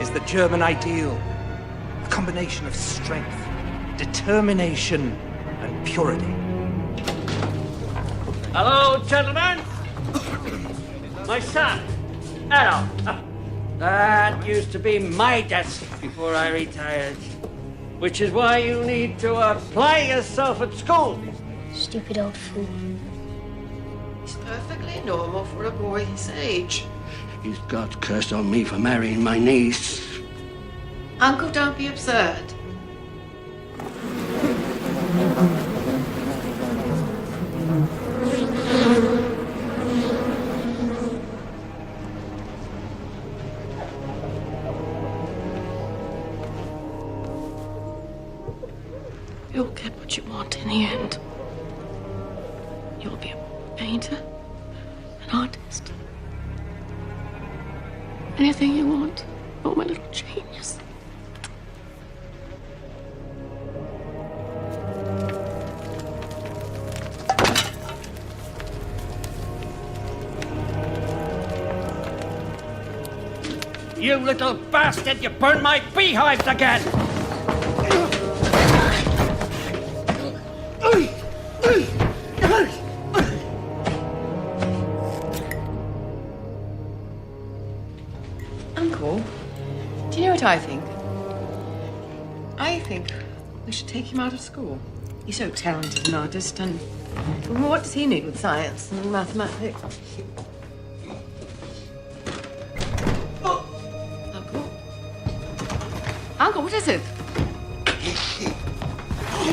is the German ideal. A combination of strength, determination, and purity. Hello, gentlemen. My son, Adolf. That used to be my desk before I retired. Which is why you need to apply yourself at school. Stupid old fool. He's perfectly normal for a boy his age. He's got cursed on me for marrying my niece. Uncle, don't be absurd. You'll get what you want in the end. You'll be a painter, an artist. Anything you want. Oh, my little genius. You little bastard, you burned my beehives again! Uncle, do you know what I think? I think we should take him out of school. He's so talented an artist, and what does he need with science and mathematics? Uncle? Uncle, what is it?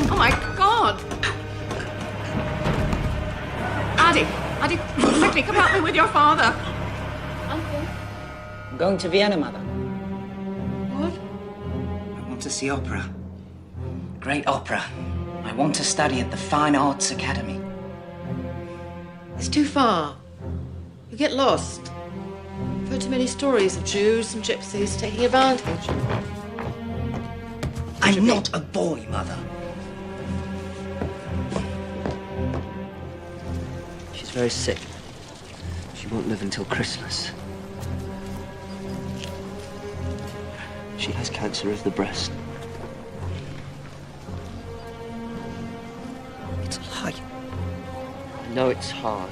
Oh my God! Addy, quickly, come help me with your father. Uncle? I'm going to Vienna, Mother. What? I want to see opera. Great opera. I want to study at the Fine Arts Academy. It's too far. You get lost. I've heard too many stories of Jews and gypsies taking advantage. I'm not a boy, Mother. She's very sick. She won't live until Christmas. She has cancer of the breast. It's a lie. I know it's hard.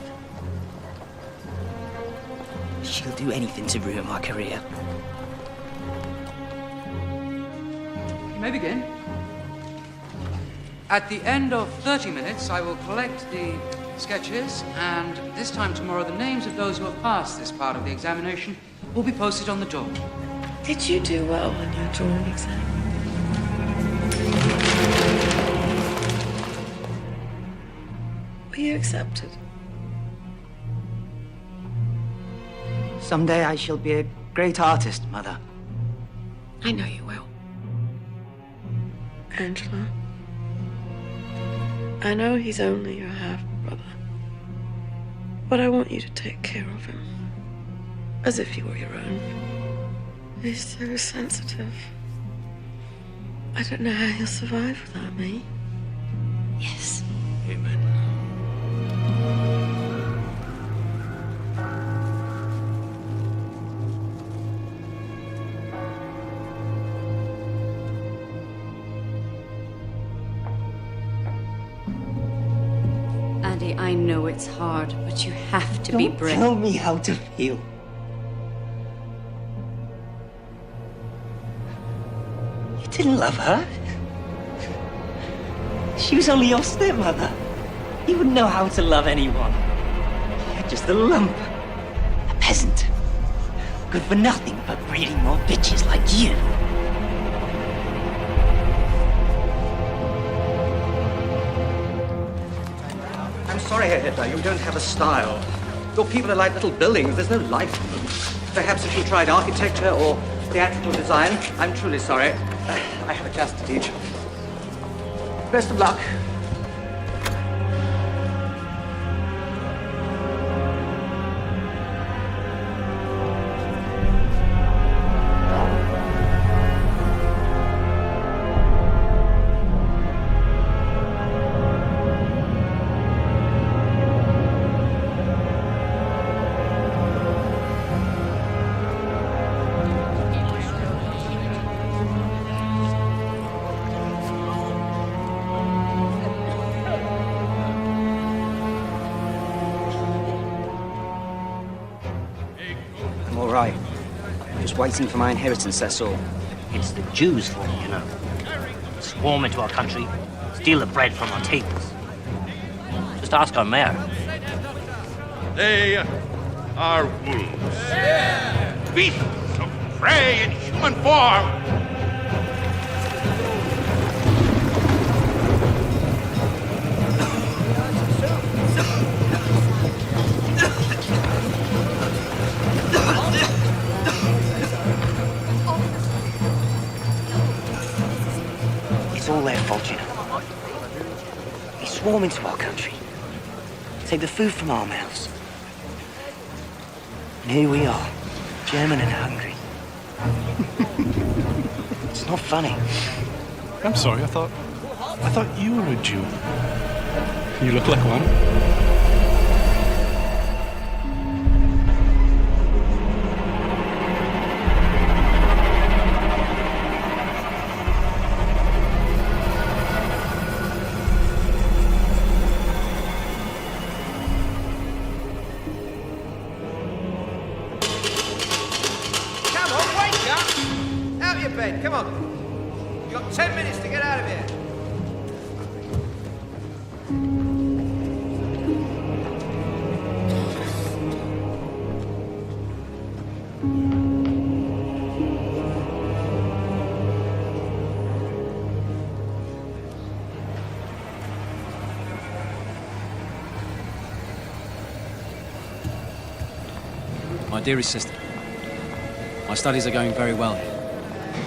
She'll do anything to ruin my career. You may begin. At the end of 30 minutes, I will collect the sketches, and this time tomorrow, the names of those who have passed this part of the examination will be posted on the door. Did you do well on your drawing exam? Were you accepted? Someday I shall be a great artist, Mother. I know you will. Angela, I know he's only your half-brother, but I want you to take care of him as if he were your own. He's so sensitive. I don't know how he'll survive without me. Yes. Amen. Andy, I know it's hard, but you have to be brave. Tell me how to feel. You didn't love her. She was only your stepmother. You wouldn't know how to love anyone. You're just a lump. A peasant. Good for nothing but breeding more bitches like you. I'm sorry, Herr Hitler, you don't have a style. Your people are like little buildings, there's no life in them. Perhaps if you tried architecture or theatrical design, I'm truly sorry. I have a class to teach. Best of luck. just waiting for my inheritance, that's all. It's the Jews for you, you know. Swarm into our country, steal the bread from our tables. Just ask our mayor. They are wolves. Beasts of prey in human form. It's all their fault, you know. They swarm into our country, take the food from our mouths. And here we are, German and hungry. It's not funny. I'm sorry, I thought you were a Jew. You look like one. Come on. You've got 10 minutes to get out of here. My dearest sister, my studies are going very well here.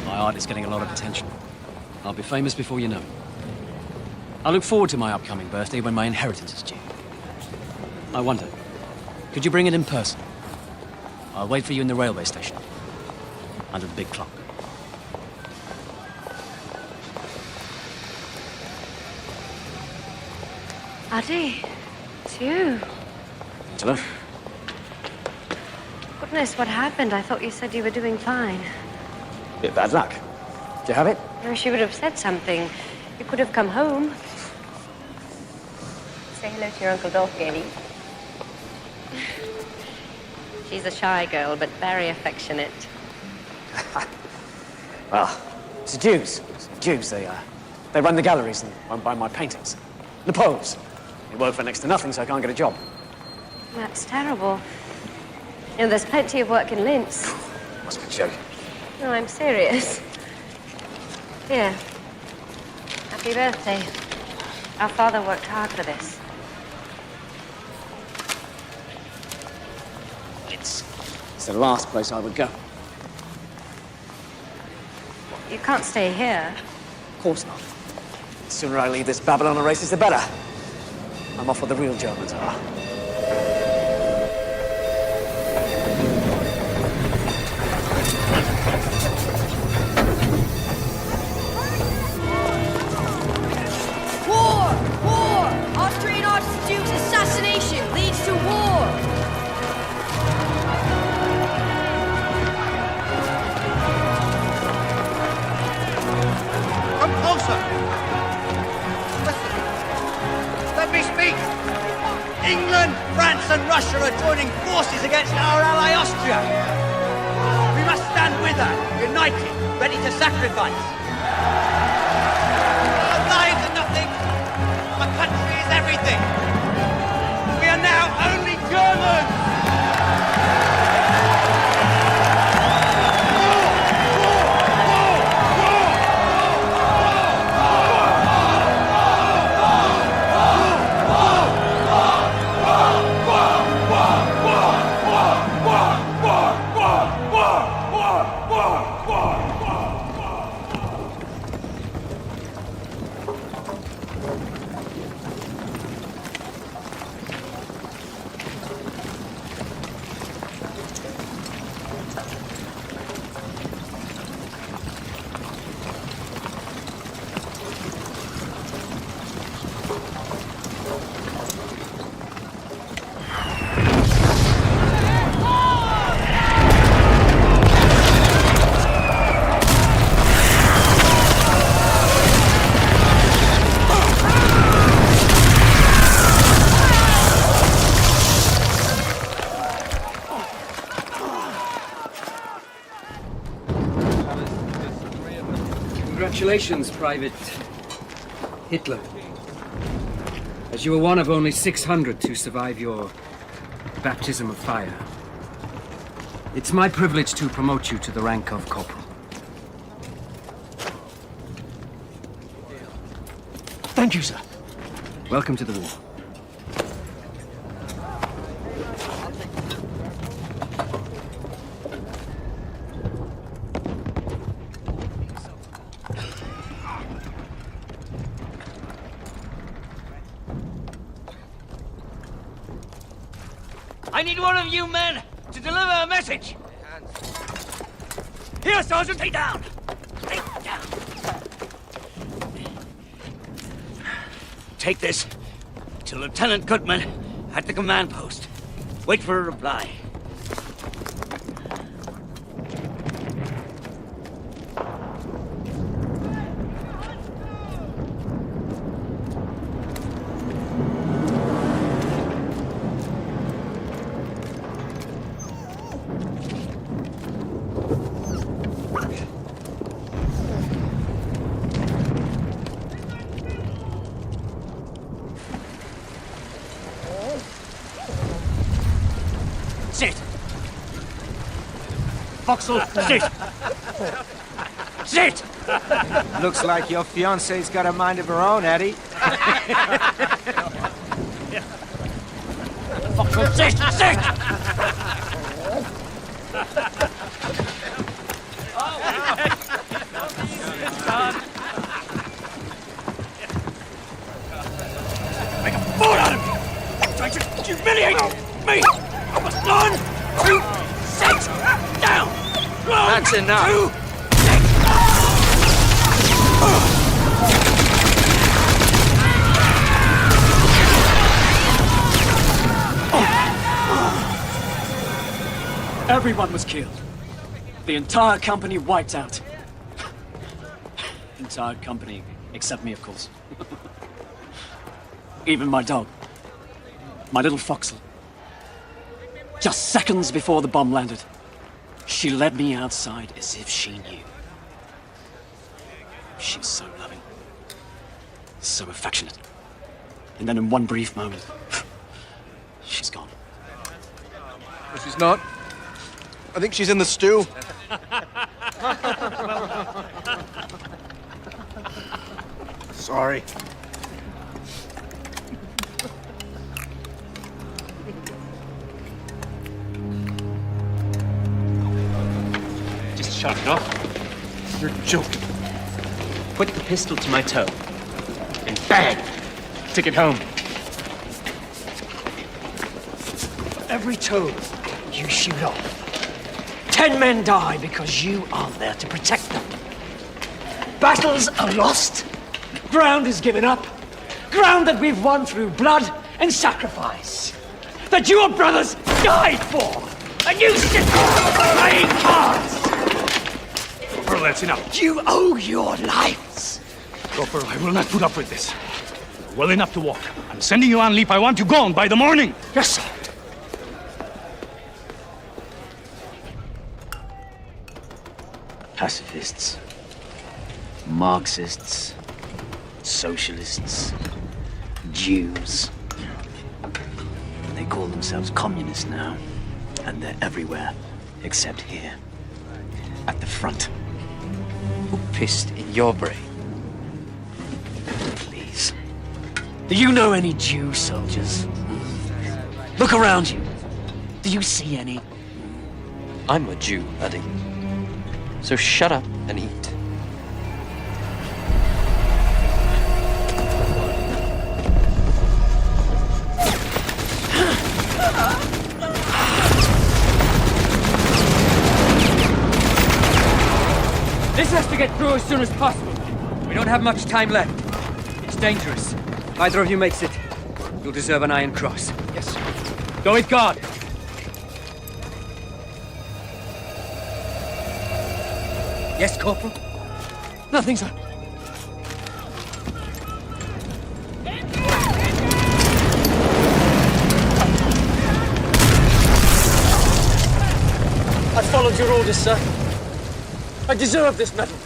My art is getting a lot of attention. I'll be famous before you know it. I look forward to my upcoming birthday when my inheritance is due. I wonder, could you bring it in person? I'll wait for you in the railway station, under the big clock. Addy, it's you. Angela? Goodness, what happened? I thought you said you were doing fine. Bit bad luck. Do you have it? I wish you would have said something. You could have come home. Say hello to your Uncle Dolph, Gailey. She's a shy girl, but very affectionate. Well, it's the Jews. It's the Jews. They run the galleries and won't buy my paintings. The Poles. They work for next to nothing, so I can't get a job. That's terrible. You know, there's plenty of work in Linz. Must be joking. No, I'm serious. Here. Happy birthday. Our father worked hard for this. It's the last place I would go. You can't stay here. Of course not. The sooner I leave this Babylon races, the better. I'm off where the real Germans are. Austrian Archduke's assassination leads to war! Come closer! Listen. Let me speak! England, France and Russia are joining forces against our ally Austria. We must stand with her, united, ready to sacrifice. Our lives are nothing. Our country is everything. We are now only Germans. Congratulations, Private Hitler. As you were one of only 600 to survive your baptism of fire. It's my privilege to promote you to the rank of corporal. Thank you, sir. Welcome to the war. I need one of you men to deliver a message. Here, Sergeant, lay down. Lay down. Take this to Lieutenant Goodman at the command post. Wait for a reply. Sit! Foxhole, sit! Sit! Looks like your fiance's got a mind of her own, Eddie. Foxhole, sit! Sit! Make a fool out of me! Trying to humiliate me! 1, 2, 6, down! 1, That's enough. 2, 6! Everyone was killed. The entire company wiped out. Entire company, except me, of course. Even my dog. My little Foxhole. Just seconds before the bomb landed, she led me outside as if she knew. She was so loving, so affectionate. And then in one brief moment, she's gone. No, she's not. I think she's in the stew. Sorry. Just shut it off. You're joking. Put the pistol to my toe. And bang! Take it home. Every toe you shoot off, 10 men die because you aren't there to protect them. Battles are lost. Ground is given up. Ground that we've won through blood and sacrifice. That your brothers died for. And you sit playing cards. Corporal, that's enough. You owe your lives. Corporal, I will not put up with this. Well enough to walk. I'm sending you on leave. I want you gone by the morning. Yes, sir. Pacifists, Marxists, socialists, Jews. They call themselves communists now, and they're everywhere, except here, at the front. Who pissed in your brain? Please. Do you know any Jew soldiers? Look around you. Do you see any? I'm a Jew, Eddie. So shut up and eat. This has to get through as soon as possible. We don't have much time left. It's dangerous. If either of you makes it, you'll deserve an Iron Cross. Yes, sir. Go with God. Yes, Corporal? Nothing, sir. I followed your orders, sir. I deserve this medal.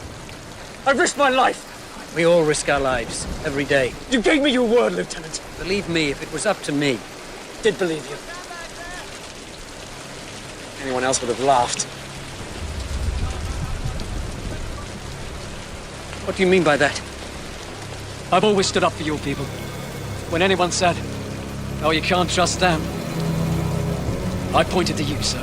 I risked my life. We all risk our lives every day. You gave me your word, Lieutenant. Believe me, if it was up to me. Did believe you. Anyone else would have laughed. What do you mean by that? I've always stood up for your people. When anyone said, "Oh, you can't trust them," I pointed to you, sir.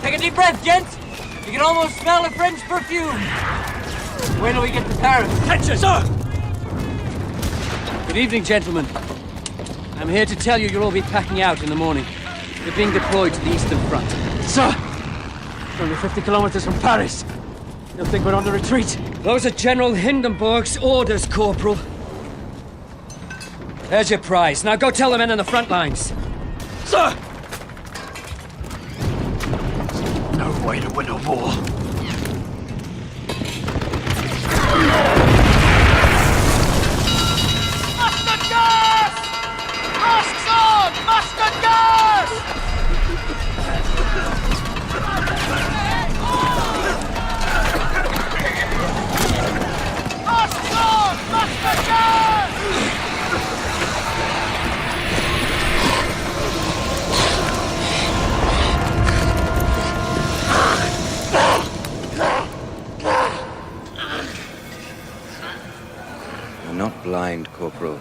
Take a deep breath, gents. You can almost smell the French perfume. Wait till we get to Paris. Attention, sir! Good evening, gentlemen. I'm here to tell you you'll all be packing out in the morning. You're being deployed to the Eastern Front. Sir! We're only 50 kilometers from Paris. You'll think we're on the retreat. Those are General Hindenburg's orders, Corporal. There's your prize. Now go tell the men on the front lines. Sir! No way to win a war. Mustard gas! Masks on! Mustard gas! Masks on! Mustard gas! You're not blind, Corporal.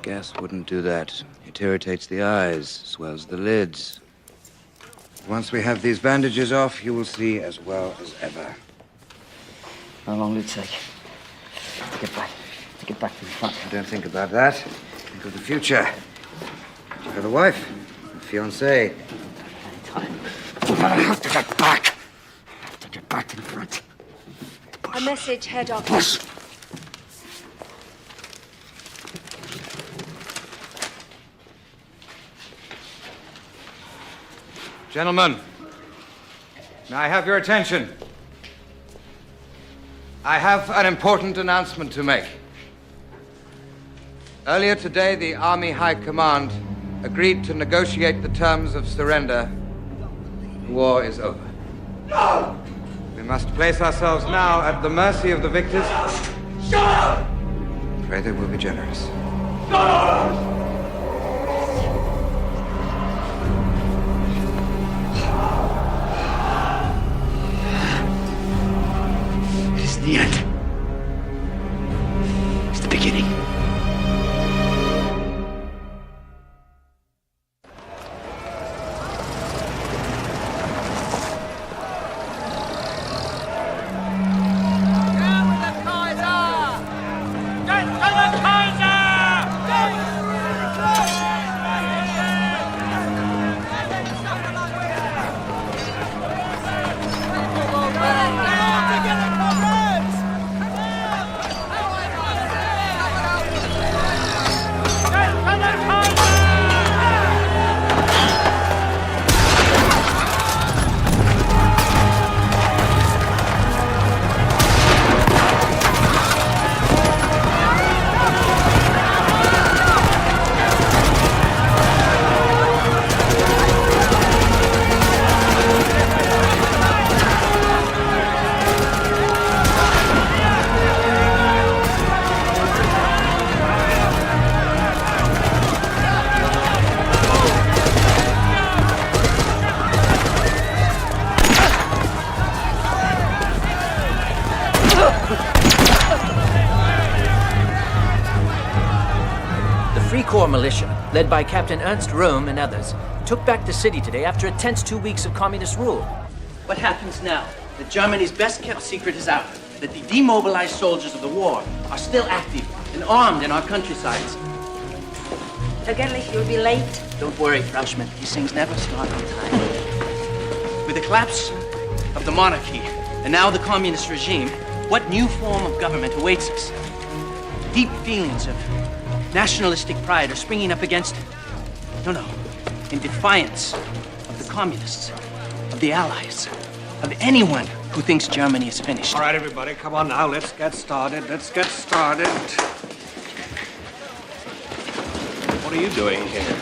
Gas wouldn't do that. It irritates the eyes, swells the lids. Once we have these bandages off, you will see as well as ever. How long will it take to get back to the front? Don't think about that. Think of the future. Do you have a wife? A fiancée? I have to get back. I have to get back to the front. A message, Herr Doctor. Push. Gentlemen, may I have your attention? I have an important announcement to make. Earlier today, the Army High Command agreed to negotiate the terms of surrender. The war is over. No! We must place ourselves now at the mercy of the victors. Shut up! Pray they will be generous. No! It isn't the end. It's the beginning. Corps militia, led by Captain Ernst Röhm and others, took back the city today after a tense 2 weeks of communist rule. What happens now? That Germany's best-kept secret is out. That the demobilized soldiers of the war are still active and armed in our countrysides. Vergeblich, you'll be late. Don't worry, Frau Schmidt. These things never start on time. With the collapse of the monarchy and now the communist regime, what new form of government awaits us? Deep feelings of nationalistic pride are springing up against it. No. In defiance of the communists, of the Allies, of anyone who thinks Germany is finished. All right, everybody, come on now. Let's get started. What are you doing here?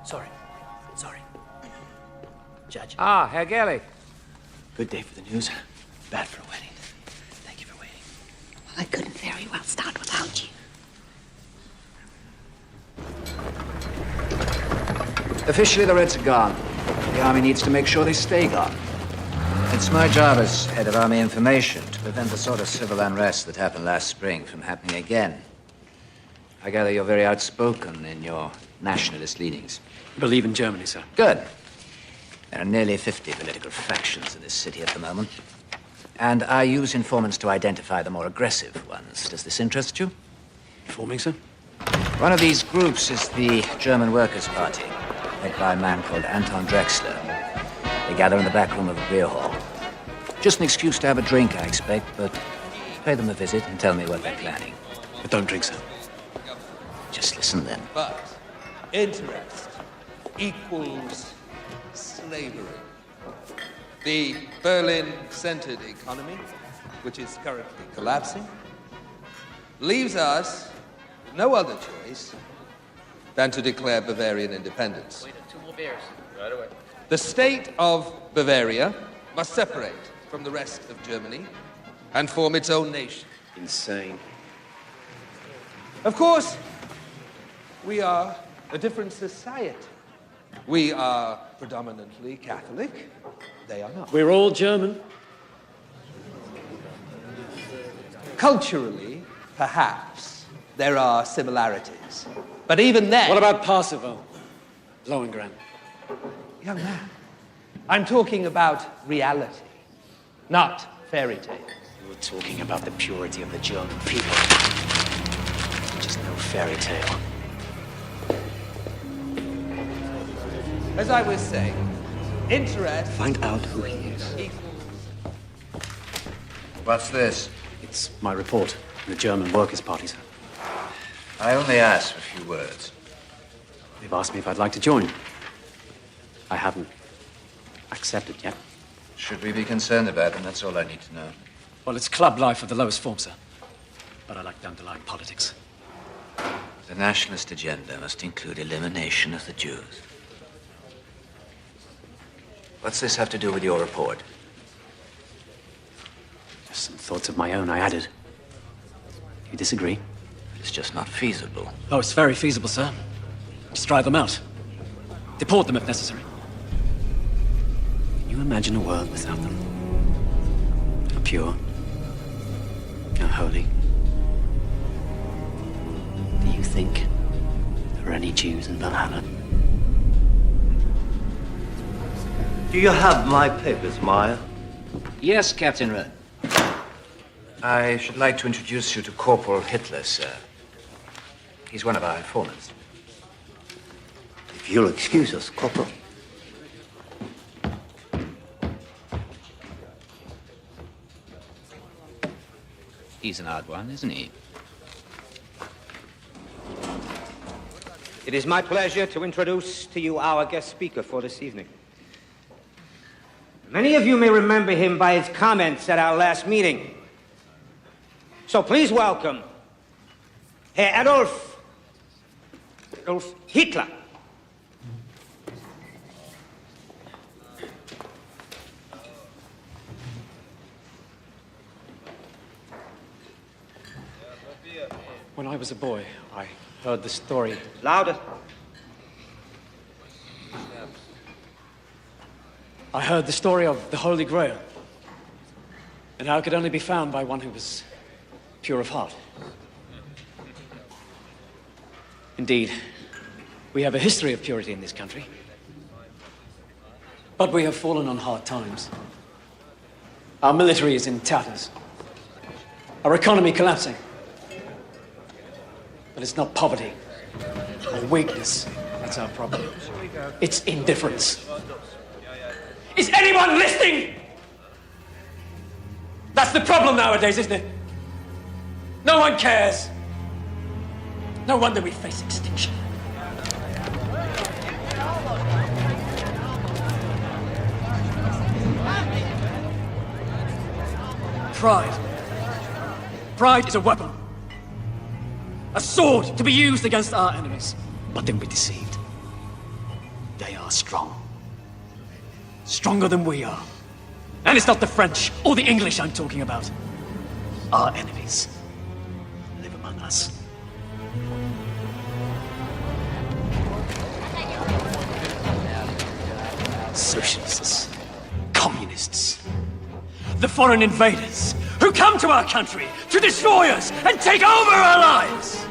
Sorry. Judge. Ah, Herr Gerlich. Good day for the news, bad for a wedding. Thank you for waiting. I couldn't very well start without you. Officially, the Reds are gone. The Army needs to make sure they stay gone. It's my job as head of Army information to prevent the sort of civil unrest that happened last spring from happening again. I gather you're very outspoken in your nationalist leanings. Believe in Germany, sir. Good. There are nearly 50 political factions in this city at the moment. And I use informants to identify the more aggressive ones. Does this interest you? Informing, sir? One of these groups is the German Workers' Party, led by a man called Anton Drexler. They gather in the back room of a beer hall. Just an excuse to have a drink, I expect, but pay them a visit and tell me what they're planning. But don't drink, sir. Just listen then. But interest equals slavery. The Berlin-centered economy, which is currently collapsing, leaves us with no other choice than to declare Bavarian independence. Wait, 2 more beers. Right away. The state of Bavaria must separate from the rest of Germany and form its own nation. Insane. Of course, we are a different society. We are predominantly Catholic. They are not. We're all German. Culturally, perhaps, there are similarities. But even then... What about Parsifal? Lohengrin? Young man, I'm talking about reality, not fairy tale. You're talking about the purity of the German people. Just no fairy tale. As I was saying, interest... Find out who he is. What's this? It's my report from the German Workers' Party, sir. I only asked for a few words. They've asked me if I'd like to join. I haven't accepted yet. Should we be concerned about them? That's all I need to know. Well, it's club life of the lowest form, sir. But I like the underlying politics. The nationalist agenda must include elimination of the Jews. What's this have to do with your report? Just some thoughts of my own I added. You disagree? It's just not feasible. Oh, it's very feasible, sir. Just drive them out. Deport them if necessary. Can you imagine a world without them? How pure, how holy. Do you think there are any Jews in Valhalla? Do you have my papers, Meyer? Yes, Captain Rudd. I should like to introduce you to Corporal Hitler, sir. He's one of our informants. If you'll excuse us, Corporal. He's an odd one, isn't he? It is my pleasure to introduce to you our guest speaker for this evening. Many of you may remember him by his comments at our last meeting. So please welcome Herr Adolf Hitler. When I was a boy, I heard the story. Louder. I heard the story of the Holy Grail, and how it could only be found by one who was pure of heart. Indeed, we have a history of purity in this country, but we have fallen on hard times. Our military is in tatters, our economy collapsing. But it's not poverty or weakness that's our problem. It's indifference. Is anyone listening? That's the problem nowadays, isn't it? No one cares. No wonder we face extinction. Pride. Pride is a weapon. A sword to be used against our enemies. But don't be deceived. They are strong. Stronger than we are. And it's not the French or the English I'm talking about. Our enemies live among us. Socialists, communists, the foreign invaders who come to our country to destroy us and take over our lives.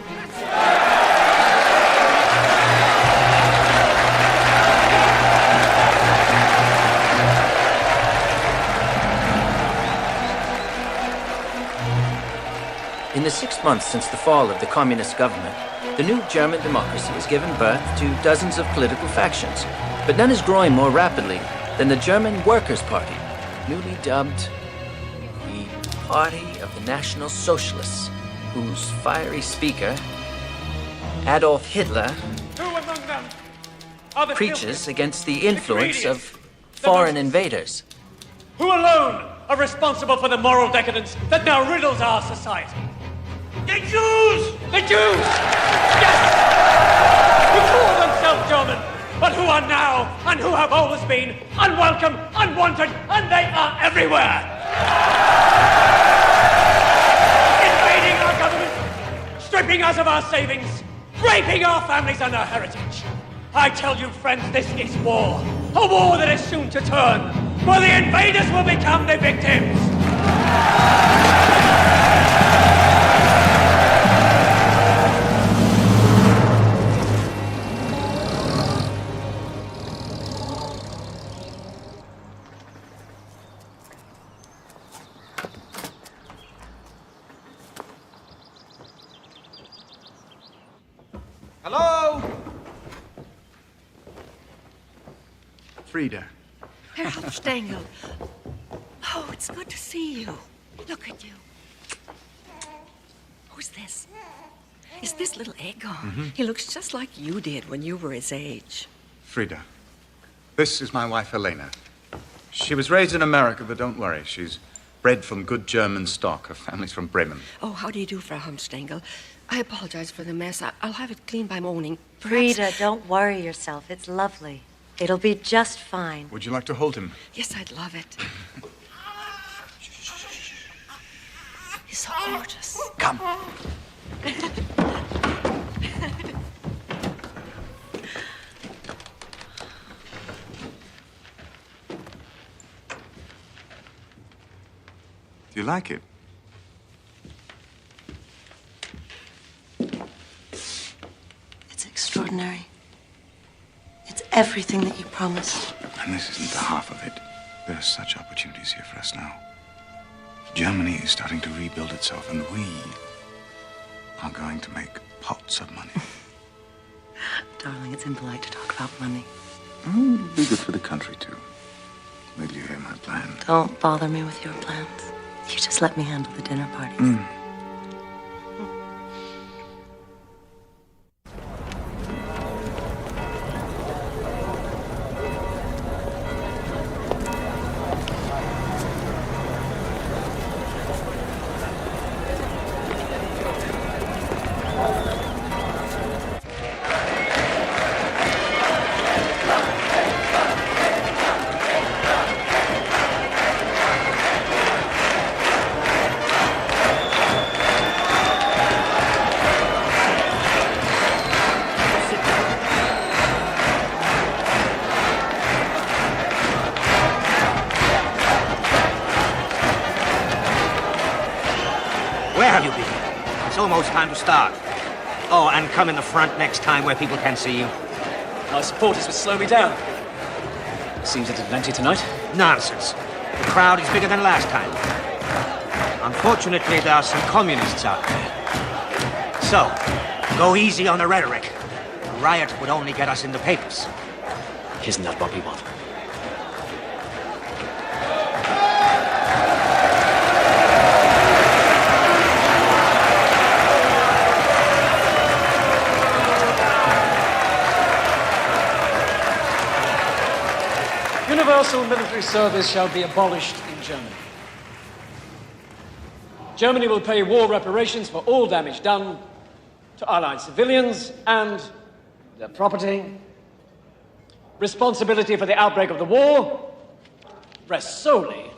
In the 6 months since the fall of the communist government, the new German democracy has given birth to dozens of political factions, but none is growing more rapidly than the German Workers' Party, newly dubbed the Party of the National Socialists, whose fiery speaker, Adolf Hitler, preaches against the influence of foreign invaders. Who alone are responsible for the moral decadence that now riddles our society? The Jews! The Jews! Yes! Who call themselves German, but who are now, and who have always been, unwelcome, unwanted, and they are everywhere! Invading our government, stripping us of our savings, raping our families and our heritage. I tell you, friends, this is war. A war that is soon to turn, where the invaders will become the victims. Hello? Frida. Herr Hauptstengel. Oh, it's good to see you. Look at you. Who's this? Is this little Egon? He looks just like you did when you were his age. Frida. This is my wife, Helena. She was raised in America, but don't worry. She's bred from good German stock. Her family's from Bremen. Oh, how do you do, Frau Hauptstengel? I apologize for the mess. I'll have it cleaned by morning. Frida, don't worry yourself. It's lovely. It'll be just fine. Would you like to hold him? Yes, I'd love it. He's so gorgeous. Come. Do you like it? It's extraordinary. It's everything that you promised. And this isn't the half of it. There are such opportunities here for us now. Germany is starting to rebuild itself, and we are going to make pots of money. Darling, it's impolite to talk about money. It'll be good for the country, too. Will you hear my plan? Don't bother me with your plans. You just let me handle the dinner parties. Where have you been? It's almost time to start. Oh, and come in the front next time where people can see you. My supporters would slow me down. Seems it didn't empty tonight. Nonsense. The crowd is bigger than last time. Unfortunately, there are some communists out there. So, go easy on the rhetoric. A riot would only get us in the papers. Isn't that what we want? universal military service shall be abolished in Germany. Germany will pay war reparations for all damage done to Allied civilians and their property. Responsibility for the outbreak of the war rests solely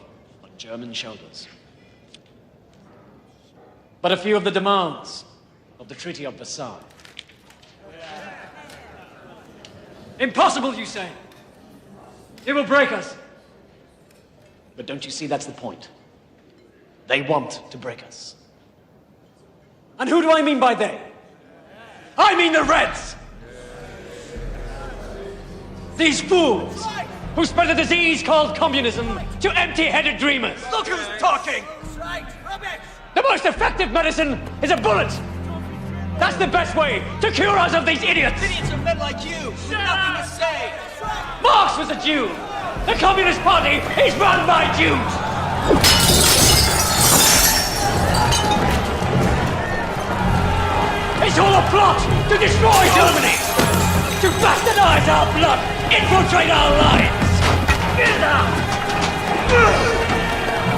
on German shoulders. But a few of the demands of the Treaty of Versailles. Impossible, you say? It will break us. But don't you see that's the point? They want to break us. And who do I mean by they? I mean the Reds! These fools who spread a disease called communism to empty-headed dreamers. Look who's talking! The most effective medicine is a bullet! That's the best way to cure us of these idiots! Idiots are men like you! Nothing to say! Marx was a Jew! The Communist Party is run by Jews! It's all a plot to destroy Germany! To bastardize our blood! Infiltrate our lives!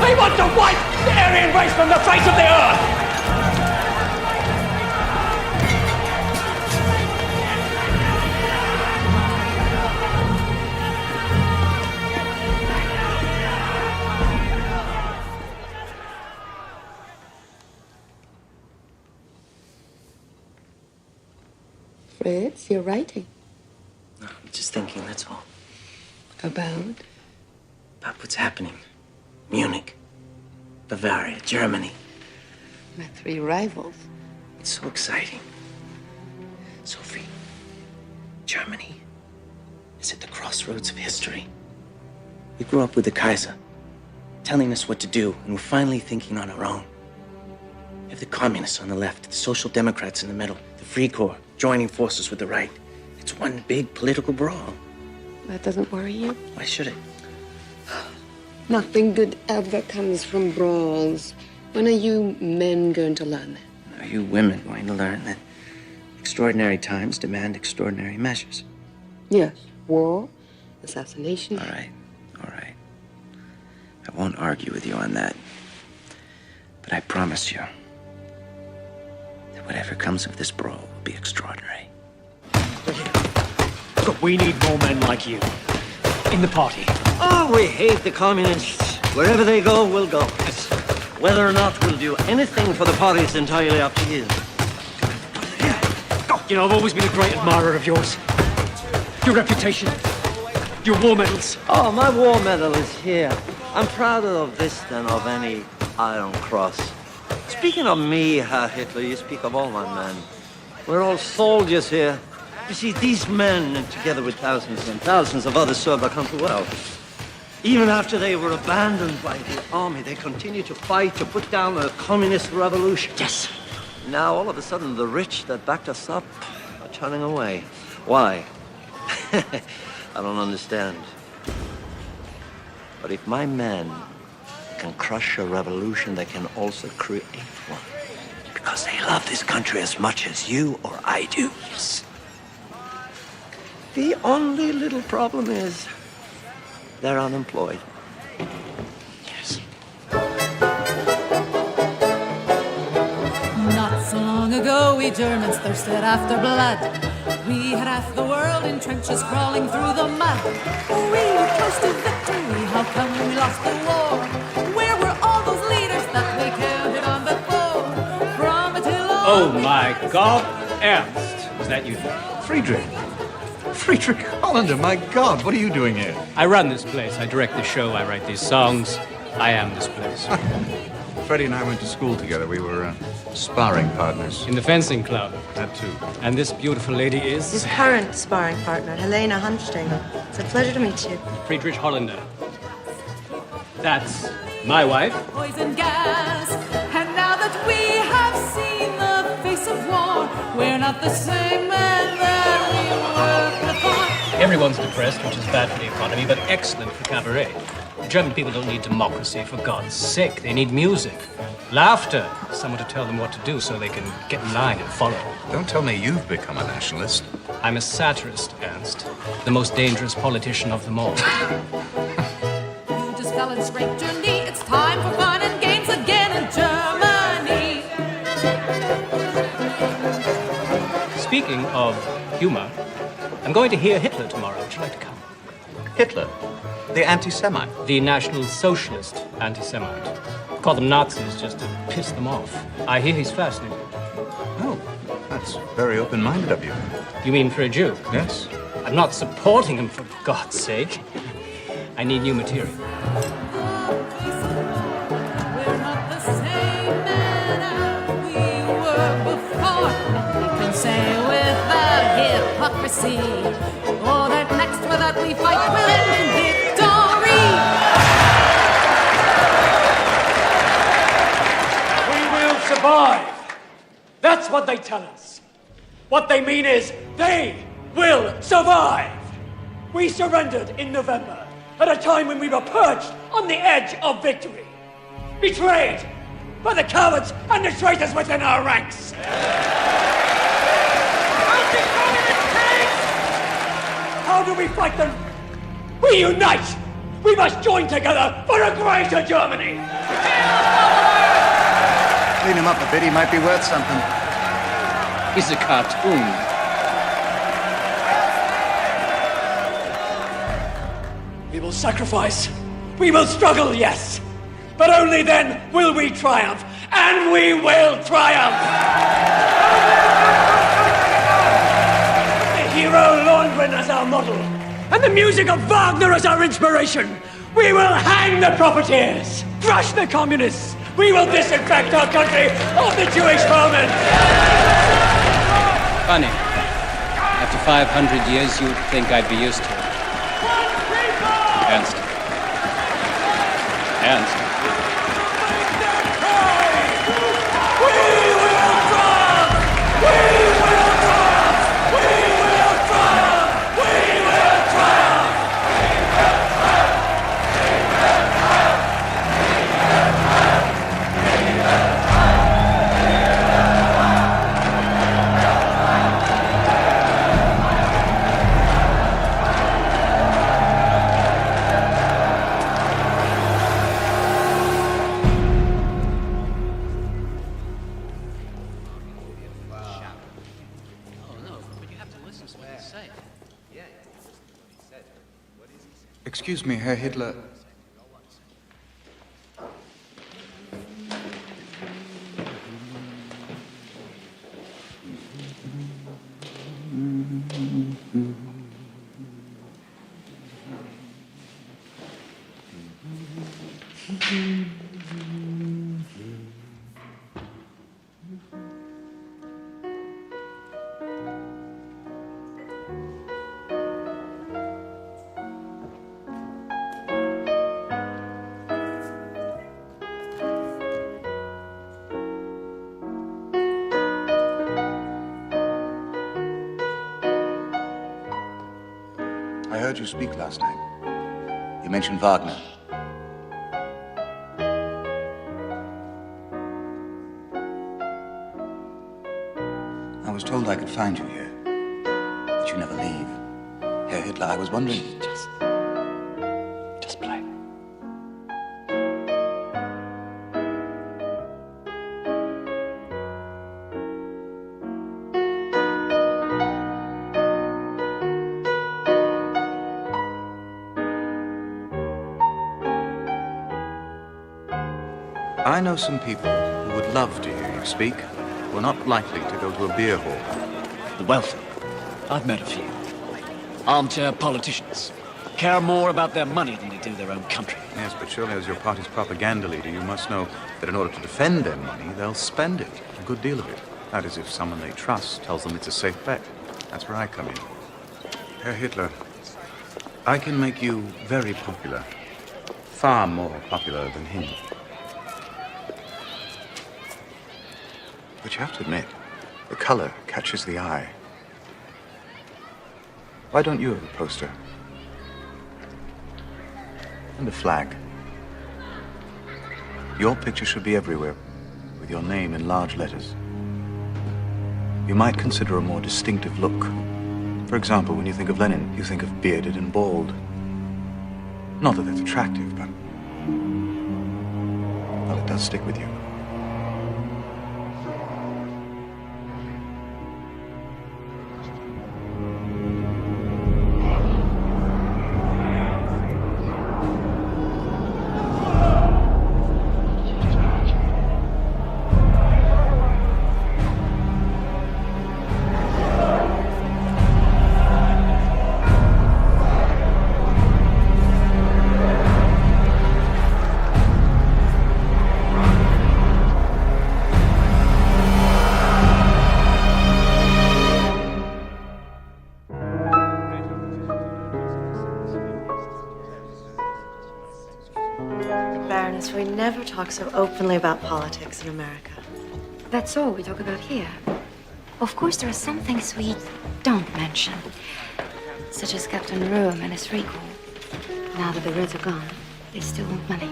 They want to wipe the Aryan race from the face of the earth! Fritz, you're writing. No, I'm just thinking, that's all. About? About what's happening. Munich, Bavaria, Germany. My 3 rivals. It's so exciting. Sophie, Germany is at the crossroads of history. We grew up with the Kaiser, telling us what to do, and we're finally thinking on our own. You have the communists on the left, the social democrats in the middle, the Free Corps joining forces with the right. It's one big political brawl. That doesn't worry you? Why should it? Nothing good ever comes from brawls. When are you men going to learn that? Are you women going to learn that extraordinary times demand extraordinary measures? Yes. War, assassination. All right, all right. I won't argue with you on that. But I promise you that whatever comes of this brawl will be extraordinary. Look, we need more men like you. In the party. Oh, we hate the communists. Wherever they go, we'll go. Whether or not we'll do anything for the party is entirely up to you. You know, I've always been a great admirer of yours. Your reputation. Your war medals. Oh, my war medal is here. I'm prouder of this than of any Iron Cross. Speaking of me, Herr Hitler, you speak of all my men. We're all soldiers here. You see, these men, together with thousands and thousands of others, served our country well. Even after they were abandoned by the army, they continued to fight to put down a communist revolution. Yes. Now, all of a sudden, the rich that backed us up are turning away. Why? I don't understand. But if my men can crush a revolution, they can also create one. Because they love this country as much as you or I do. Yes. The only little problem is they're unemployed. Yes. Not so long ago, we Germans thirsted after blood. We had half the world in trenches crawling through the mud. We were close to victory. How come we lost the war? Where were all those leaders that we counted on before? From Attila. Oh my God, Ernst, is that you? Friedrich. Friedrich Hollander, my God, what are you doing here? I run this place. I direct the show. I write these songs. I am this place. Freddie and I went to school together. We were sparring partners. In the fencing club. That too. And this beautiful lady is? His current sparring partner, Helena Hansteiner. It's a pleasure to meet you. Friedrich Hollander. That's my wife. Poison gas. And now that we have seen the face of war, we're not the same men that we were before. Everyone's depressed, which is bad for the economy, but excellent for cabaret. German people don't need democracy, for God's sake. They need music, laughter, someone to tell them what to do so they can get in line and follow. Don't tell me you've become a nationalist. I'm a satirist, Ernst. The most dangerous politician of them all. dull and scrape your knee. It's time for fun and games again in Germany. Speaking of humor, I'm going to hear Hitler tomorrow. Would you like to come? Hitler? The anti-Semite? The National Socialist anti-Semite. Call them Nazis just to piss them off. I hear he's fascinating. Oh, that's very open-minded of you. You mean for a Jew? Yes. I'm not supporting him, for God's sake. I need new material. We're not the same men as we were before. You can say without hypocrisy, or that next without we fight will end in victory. We will survive. That's what they tell us. What they mean is they will survive. We surrendered in November at a time when we were perched on the edge of victory, betrayed by the cowards and the traitors within our ranks. How do we fight them? We unite. We must join together for a greater Germany. Clean him up a bit, he might be worth something. He's a cartoon. We will sacrifice. We will struggle, yes. But only then will we triumph. And we will triumph. The hero Lohengrin as our model, and the music of Wagner as our inspiration. We will hang the profiteers, crush the communists. We will disinfect our country of the Jewish vermin. Funny. After 500 years, you'd think I'd be used to it. Ernst. Ernst. Excuse me, Herr Hitler. I heard you speak last night. You mentioned Wagner. I was told I could find you here, that you never leave. Herr Hitler, I was wondering... Just play. I know some people who would love to hear you speak, who are not likely to go to a beer hall. The wealthy. I've met a few. Armchair politicians. Care more about their money than they do their own country. Yes, but surely as your party's propaganda leader, you must know that in order to defend their money, they'll spend it. A good deal of it. That is, if someone they trust tells them it's a safe bet. That's where I come in. Herr Hitler, I can make you very popular. Far more popular than him. But you have to admit, the color catches the eye. Why don't you have a poster? And a flag. Your picture should be everywhere, with your name in large letters. You might consider a more distinctive look. For example, when you think of Lenin, you think of bearded and bald. Not that that's attractive, but does stick with you. Baroness, we never talk so openly about politics in America. That's all we talk about here. Of course, there are some things we don't mention, such as Captain Rome and his recall. Now that the Reds are gone, they still want money.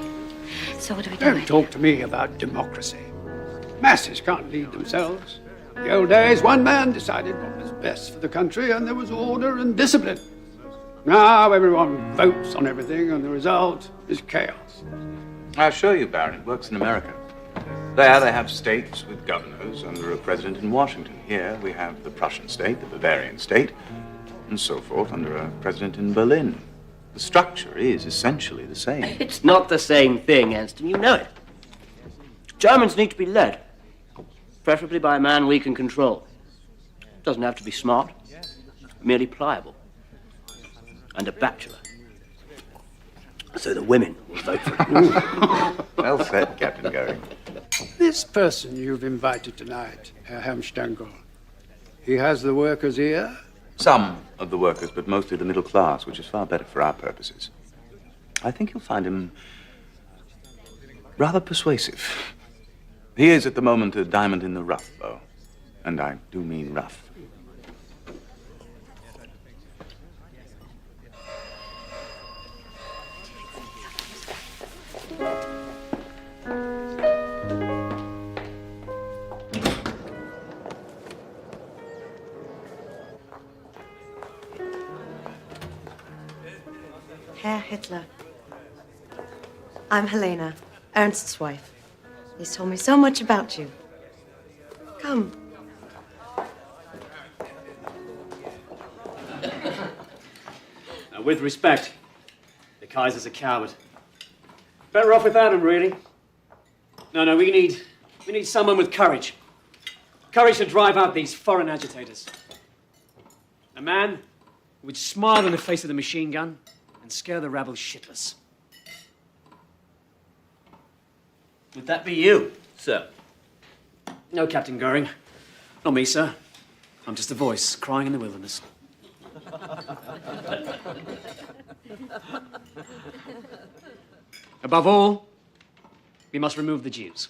So what do we do? Don't talk to me about democracy. Masses can't lead themselves. In the old days, one man decided what was best for the country, and there was order and discipline. Now everyone votes on everything, and the result is chaos. I assure you, Baron, it works in America. There they have states with governors under a president in Washington. Here we have the Prussian state, the Bavarian state, and so forth under a president in Berlin. The structure is essentially the same. It's not the same thing, Anston. You know it. Germans need to be led, preferably by a man we can control. Doesn't have to be smart, merely pliable, and a bachelor. So the women will vote for him. Well said, Captain Goering. This person you've invited tonight, Herr Helmstengel, he has the workers' ear? Some of the workers, but mostly the middle class, which is far better for our purposes. I think you'll find him rather persuasive. He is, at the moment, a diamond in the rough, though. And I do mean rough. Herr Hitler. I'm Helena, Ernst's wife. He's told me so much about you. Come. Now, with respect, the Kaiser's a coward. Better off without him, really. No, we need someone with courage. Courage to drive out these foreign agitators. A man who would smile in the face of the machine gun and scare the rabble shitless. Would that be you, sir? No, Captain Goering. Not me, sir. I'm just a voice crying in the wilderness. Above all, we must remove the Jews.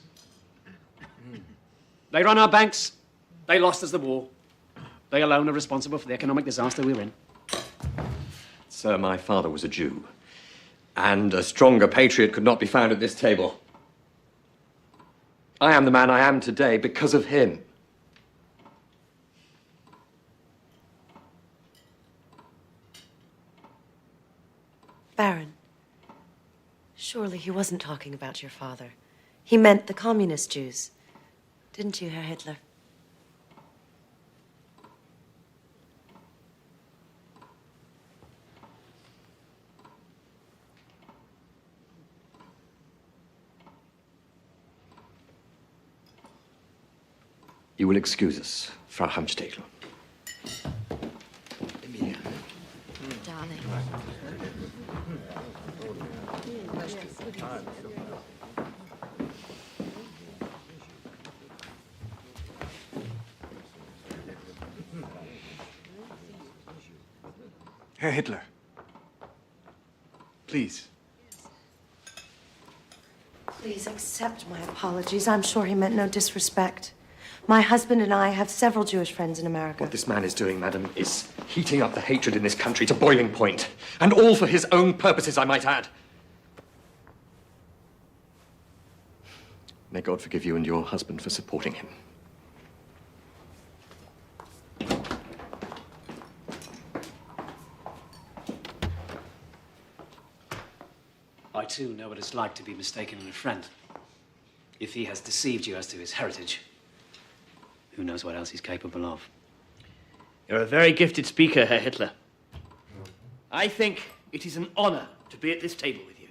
They run our banks. They lost us the war. They alone are responsible for the economic disaster we're in. Sir, my father was a Jew, and a stronger patriot could not be found at this table. I am the man I am today because of him. Baron, surely he wasn't talking about your father. He meant the communist Jews. Didn't you, Herr Hitler? You will excuse us, Frau Helmstengel. Darling. Herr Hitler. Please. Please accept my apologies. I'm sure he meant no disrespect. My husband and I have several Jewish friends in America. What this man is doing, madam, is heating up the hatred in this country to boiling point. And all for his own purposes, I might add. May God forgive you and your husband for supporting him. I, too, know what it's like to be mistaken in a friend. If he has deceived you as to his heritage, who knows what else he's capable of? You're a very gifted speaker, Herr Hitler. I think it is an honor to be at this table with you.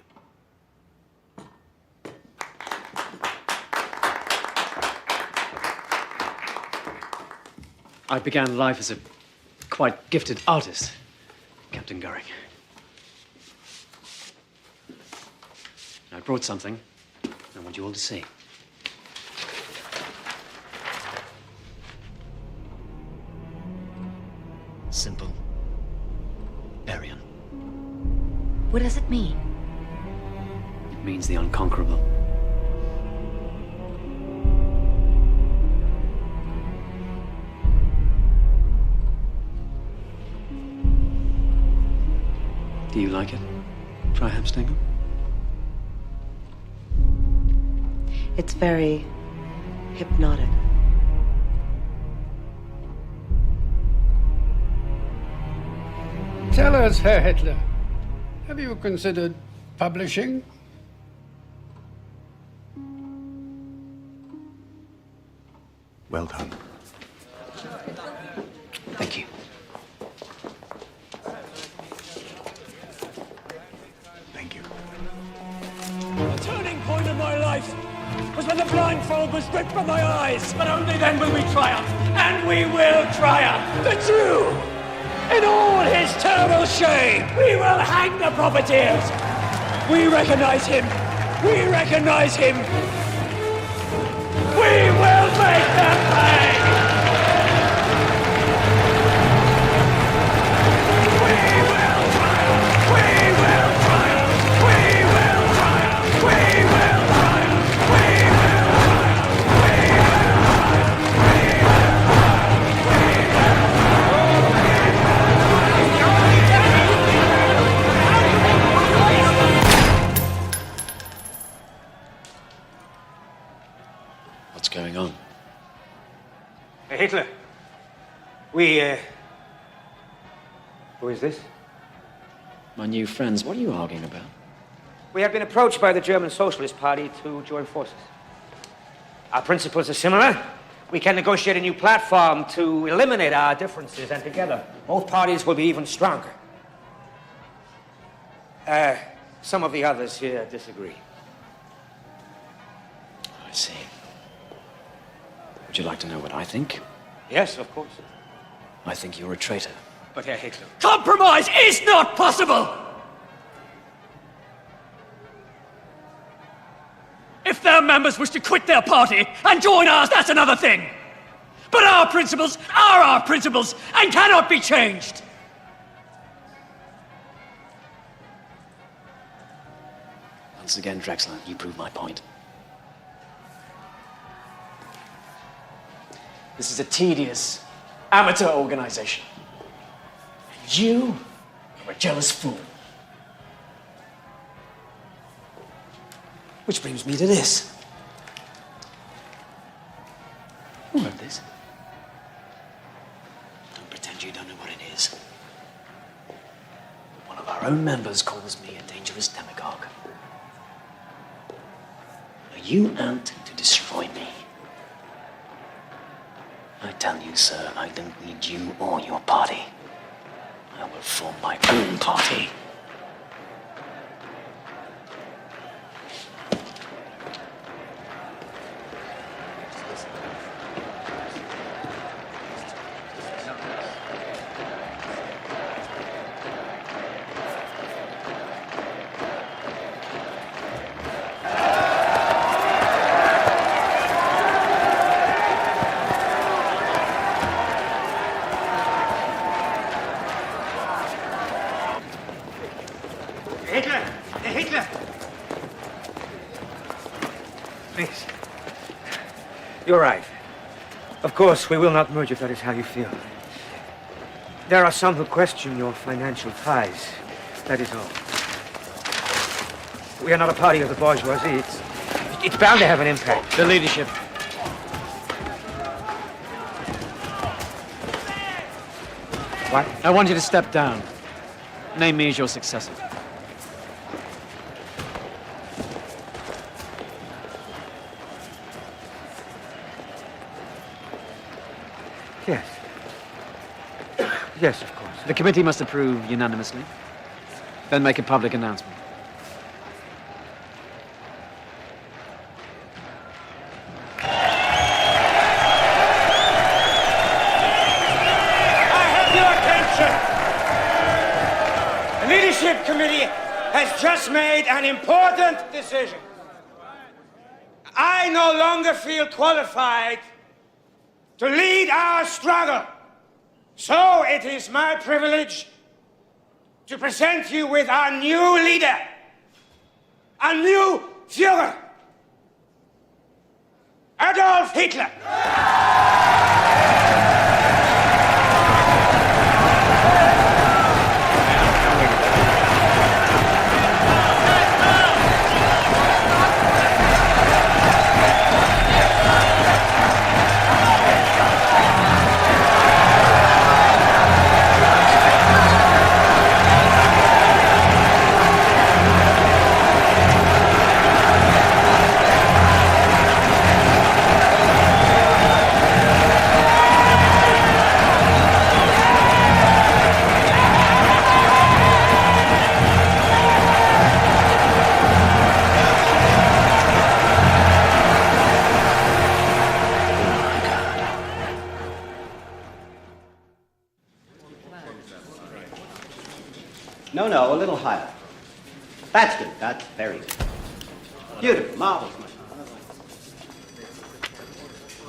I began life as a quite gifted artist, Captain Goering. I brought something I want you all to see. Simple. Aryan. What does it mean? It means the unconquerable. Do you like it, Freiheim-Stengel? It's very hypnotic. Tell us, Herr Hitler, have you considered publishing? Well done. Thank you. Thank you. The turning point of my life was when the blindfold was ripped from my eyes. But only then will we triumph, and we will triumph. The Jew, in all his terrible shame, we will hang the profiteers. We recognize him. We recognize him. We will make them pay. What's going on? Hitler, who is this? My new friends, what are you arguing about? We have been approached by the German Socialist Party to join forces. Our principles are similar. We can negotiate a new platform to eliminate our differences, and together, both parties will be even stronger. Some of the others here disagree. I see. Would you like to know what I think? Yes, of course. I think you're a traitor. But Herr Hitler... Compromise is not possible! If their members wish to quit their party and join ours, that's another thing. But our principles are our principles and cannot be changed. Once again, Drexler, you prove my point. This is a tedious, amateur organization. And you are a jealous fool. Which brings me to this. Who wrote this? Don't pretend you don't know what it is. One of our own members calls me a dangerous demagogue. Are you out to destroy me? I tell you, sir, I don't need you or your party. I will form my own party. Hitler! Please. You're right. Of course, we will not merge if that is how you feel. There are some who question your financial ties. That is all. We are not a party of the bourgeoisie. It's bound to have an impact. The leadership. What? I want you to step down. Name me as your successor. Yes. Yes, of course. The committee must approve unanimously, then make a public announcement. The Leadership Committee has just made an important decision. I no longer feel qualified to lead our struggle. So it is my privilege to present you with our new leader, our new Führer, Adolf Hitler. No, a little higher. That's good. That's very good. Beautiful. Marvelous.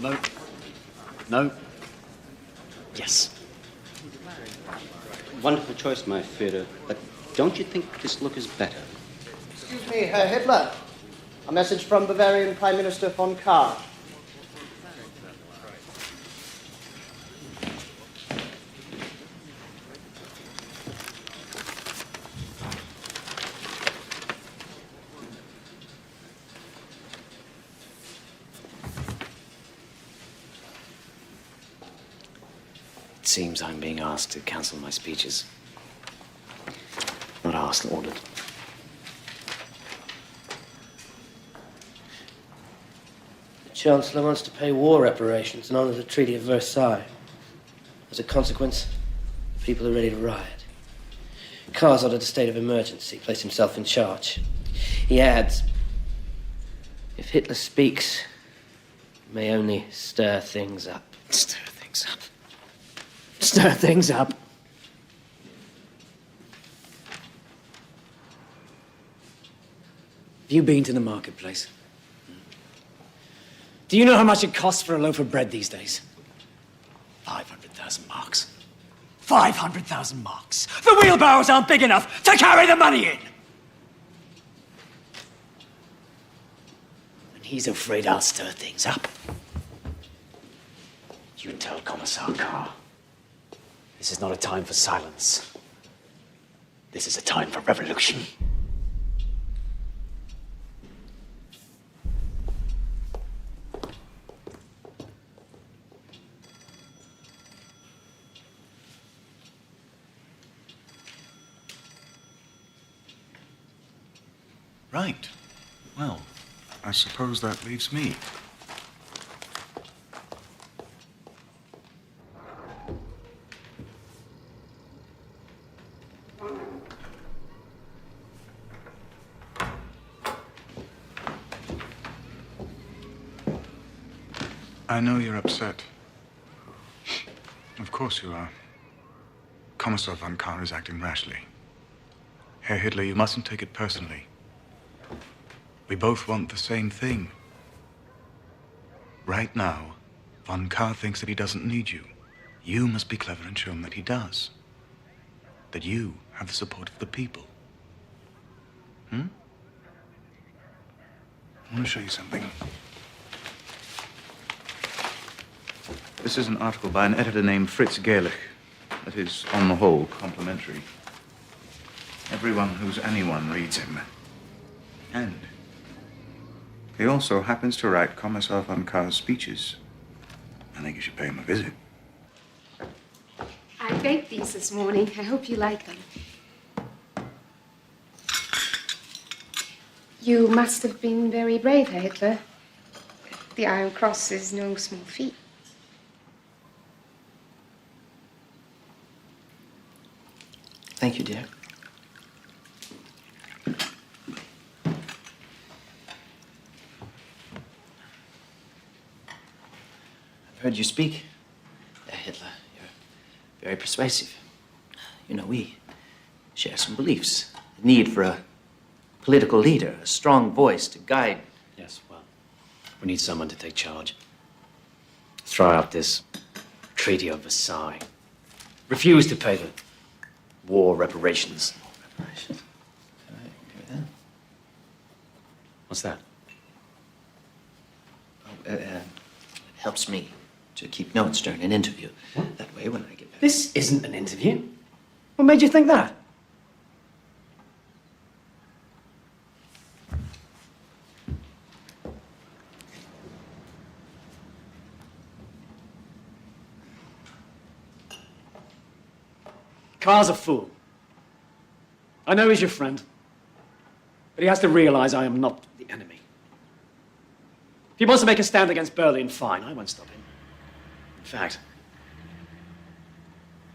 No. No. Yes. Wonderful choice, my Führer. But don't you think this look is better? Excuse me, Herr Hitler. A message from Bavarian Prime Minister von Kahr. It seems I'm being asked to cancel my speeches. Not asked, ordered. The Chancellor wants to pay war reparations in honor of the Treaty of Versailles. As a consequence, the people are ready to riot. Kahr's ordered a state of emergency, placed himself in charge. He adds, if Hitler speaks, it may only stir things up. Stir things up. Stir things up. Have you been to the marketplace? Do you know how much it costs for a loaf of bread these days? 500,000 marks. 500,000 marks. The wheelbarrows aren't big enough to carry the money in. And he's afraid I'll stir things up. You tell Commissar Kahr, this is not a time for silence. This is a time for revolution. Right. Well, I suppose that leaves me. I know you're upset. Of course you are. Commissar von Kahr is acting rashly. Herr Hitler, you mustn't take it personally. We both want the same thing. Right now, von Kahr thinks that he doesn't need you. You must be clever and show him that he does. That you have the support of the people. I want to show you something. This is an article by an editor named Fritz Gerlich that is, on the whole, complimentary. Everyone who's anyone reads him. And he also happens to write Commissar von Kahr's speeches. I think you should pay him a visit. I baked these this morning. I hope you like them. You must have been very brave, Herr Hitler. The Iron Cross is no small feat. Thank you, dear. I've heard you speak, Herr Hitler. You're very persuasive. You know, we share some beliefs. The need for a political leader, a strong voice to guide. Yes, well, we need someone to take charge. Throw out this Treaty of Versailles. Refuse to pay the war reparations. Reparations? Can I agree with that? What's that? Oh, it helps me to keep notes during an interview. That way, when I get back... This isn't an interview. What made you think that? Carr's a fool. I know he's your friend, but he has to realize I am not the enemy. If he wants to make a stand against Berlin, fine, I won't stop him. In fact,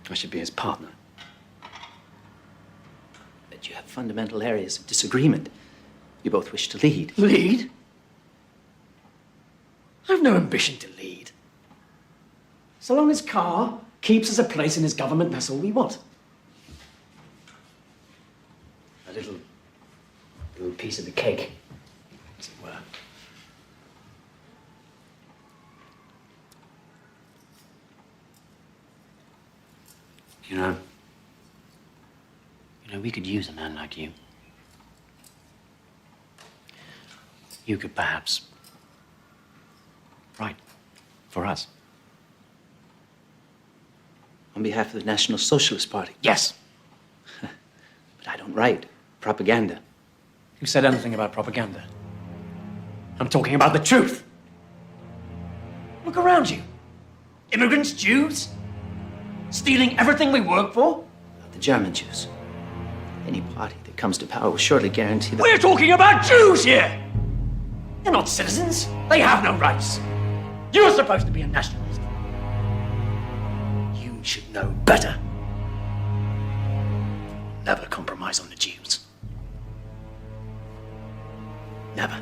I should be his partner. But you have fundamental areas of disagreement. You both wish to lead. Lead? I've no ambition to lead. So long as Carr keeps us a place in his government, that's all we want. A little piece of the cake, as it were. You know, we could use a man like you. You could perhaps write for us. On behalf of the National Socialist Party? Yes. But I don't write propaganda. Who said anything about propaganda? I'm talking about the truth. Look around you. Immigrants, Jews, stealing everything we work for. The German Jews. Any party that comes to power will surely guarantee that... We're talking about Jews here! They're not citizens. They have no rights. You're supposed to be a nationalist. You should know better. Never compromise on the Jews. Never.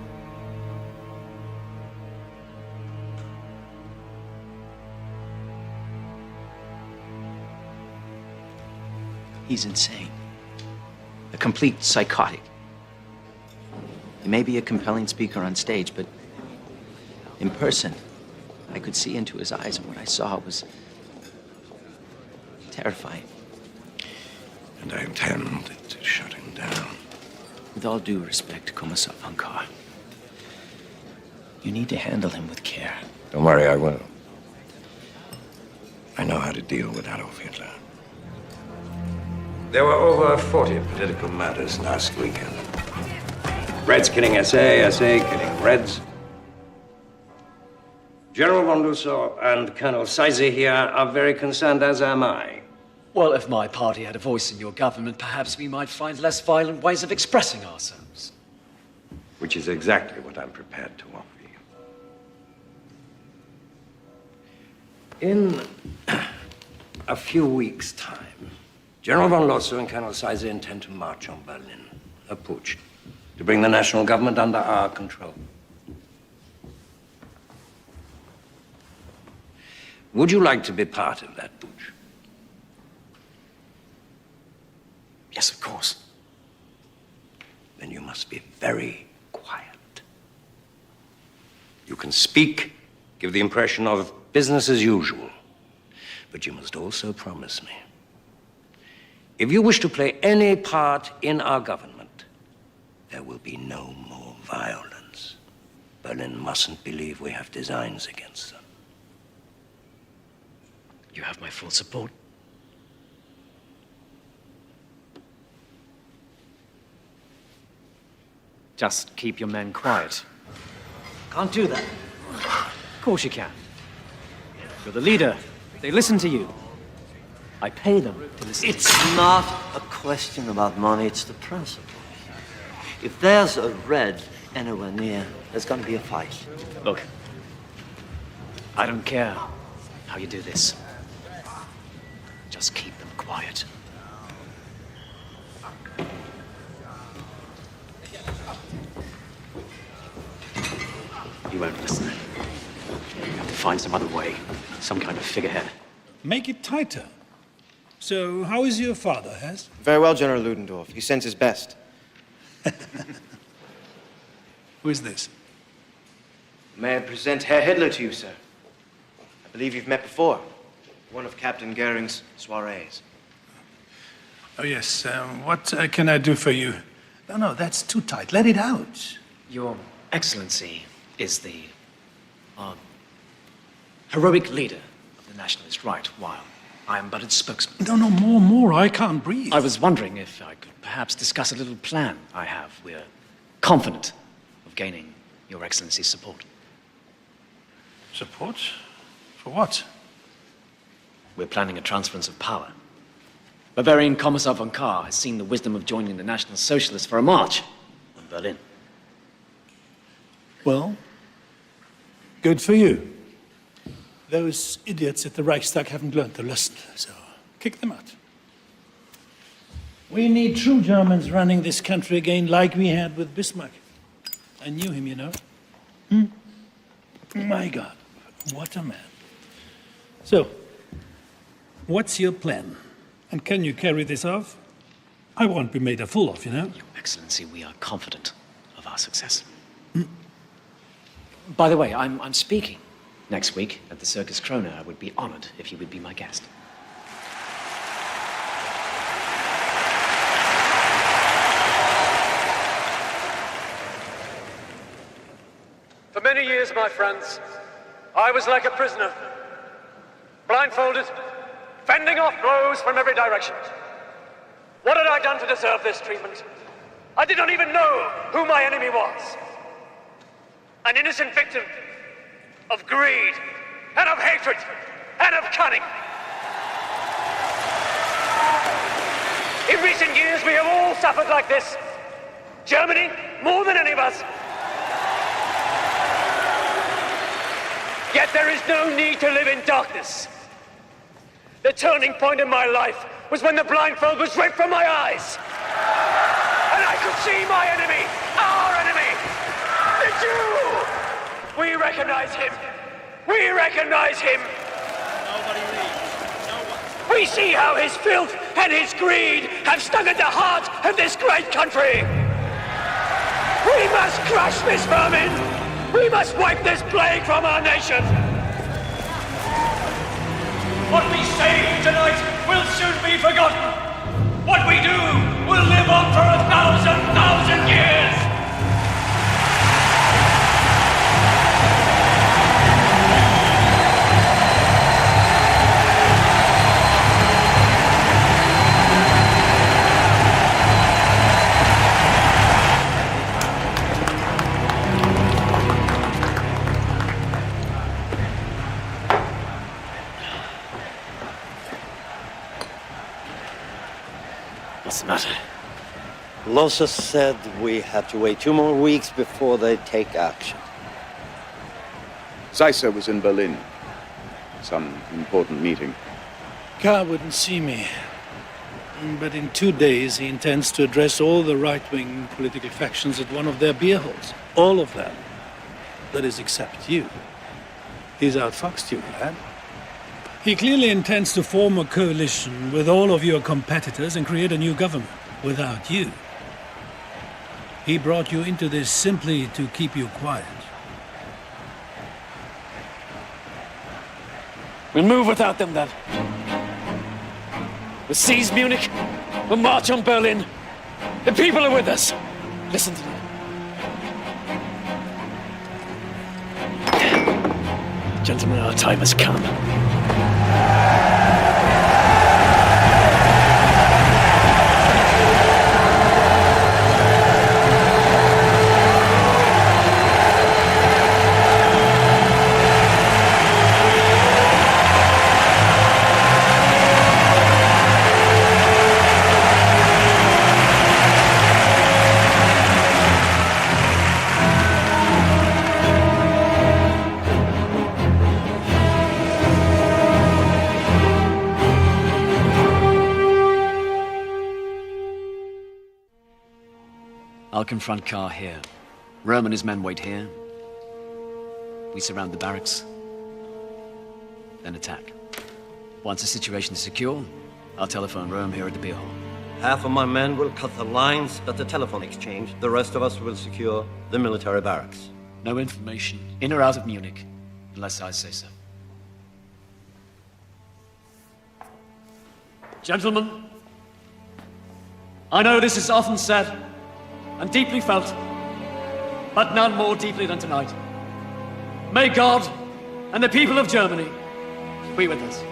He's insane. A complete psychotic. He may be a compelling speaker on stage, but in person, I could see into his eyes, and what I saw was terrifying. And I intend to shut him down. With all due respect, Kommissar von Kahr, you need to handle him with care. Don't worry, I will. I know how to deal with Adolf Hitler. There were over 40 political matters last weekend. Reds killing SA, SA killing Reds. General von Lusso and Colonel Seize here are very concerned, as am I. Well, if my party had a voice in your government, perhaps we might find less violent ways of expressing ourselves. Which is exactly what I'm prepared to offer you. In a few weeks' time, General von Lossow and Colonel Seize intend to march on Berlin, a putsch, to bring the national government under our control. Would you like to be part of that putsch? Yes, of course. Then you must be very quiet. You can speak, give the impression of business as usual, but you must also promise me, if you wish to play any part in our government, there will be no more violence. Berlin mustn't believe we have designs against them. You have my full support. Just keep your men quiet. Can't do that. Of course you can. You're the leader. They listen to you. I pay them to listen. It's not a question about money, it's the principle. If there's a red anywhere near, there's gonna be a fight. Look, I don't care how you do this. Just keep them quiet. find some other way. Some kind of figurehead. Make it tighter. So, how is your father, Hess? Very well, General Ludendorff. He sends his best. Who is this? May I present Herr Hitler to you, sir? I believe you've met before. One of Captain Goering's soirees. Oh, yes. What can I do for you? No, that's too tight. Let it out. Your Excellency is the heroic leader of the nationalist right, while I am but its spokesman. No, more. I can't breathe. I was wondering if I could perhaps discuss a little plan I have. We're confident of gaining Your Excellency's support. Support? For what? We're planning a transference of power. Bavarian Commissar von Kahr has seen the wisdom of joining the National Socialists for a march on Berlin. Well, good for you. Those idiots at the Reichstag haven't learned the lesson, so kick them out. We need true Germans running this country again like we had with Bismarck. I knew him, you know. My God, what a man. So, what's your plan? And can you carry this off? I won't be made a fool of, you know. Your Excellency, we are confident of our success. By the way, I'm speaking next week at the Circus Krone. I would be honored if you would be my guest. For many years, my friends, I was like a prisoner, blindfolded, fending off blows from every direction. What had I done to deserve this treatment? I did not even know who my enemy was. An innocent victim of greed, and of hatred, and of cunning. In recent years, we have all suffered like this. Germany, more than any of us. Yet there is no need to live in darkness. The turning point in my life was when the blindfold was ripped from my eyes. And I could see my enemy, our enemy, the Jew. We recognize him. We recognize him. Nobody leaves. No one. We see how his filth and his greed have stung at the heart of this great country. We must crush this vermin. We must wipe this plague from our nation. What we say tonight will soon be forgotten. What we do will live on for 1,000 years. What's the matter? Losa said we have to wait 2 more weeks before they take action. Zeisser was in Berlin. Some important meeting. Kahr wouldn't see me. But in 2 days, he intends to address all the right-wing political factions at one of their beer halls. All of them. That is, except you. He's outfoxed you, lad. He clearly intends to form a coalition with all of your competitors and create a new government without you. He brought you into this simply to keep you quiet. We'll move without them, then. We'll seize Munich. We'll march on Berlin. The people are with us. Listen to me. Gentlemen, our time has come. I'll confront Kahr here. Röhm and his men wait here. We surround the barracks. then attack. Once the situation is secure, I'll telephone Rome here at the beer hall. Half of my men will cut the lines at the telephone exchange. The rest of us will secure the military barracks. No information, in or out of Munich, unless I say so. Gentlemen, I know this is often said and deeply felt, but none more deeply than tonight. May God and the people of Germany be with us.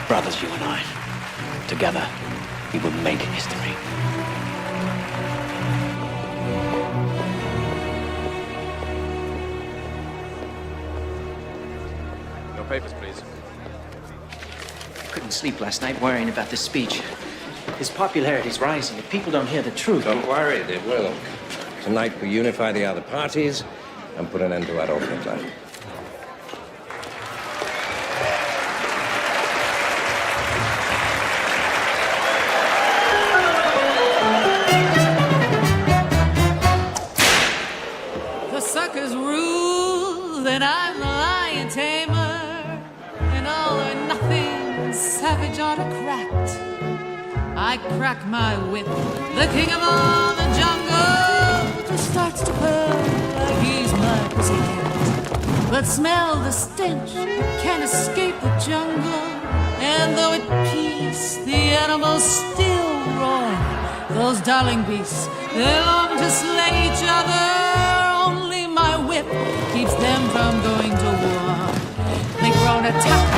Brothers, you and I, together, we will make history. Your papers, please. Couldn't sleep last night worrying about this speech. His popularity's rising. If people don't hear the truth... Don't worry, they will. Tonight we unify the other parties and put an end to Adolf Hitler. The suckers rule, then I'm the lion tamer. An all or nothing savage autocrat. I crack my whip, the king of all the jungle just starts to purr like he's my pussycat. But smell the stench, can't escape the jungle. And though at peace, the animals still roar. Those darling beasts, they long to slay each other. Only my whip keeps them from going to war. They groan attack.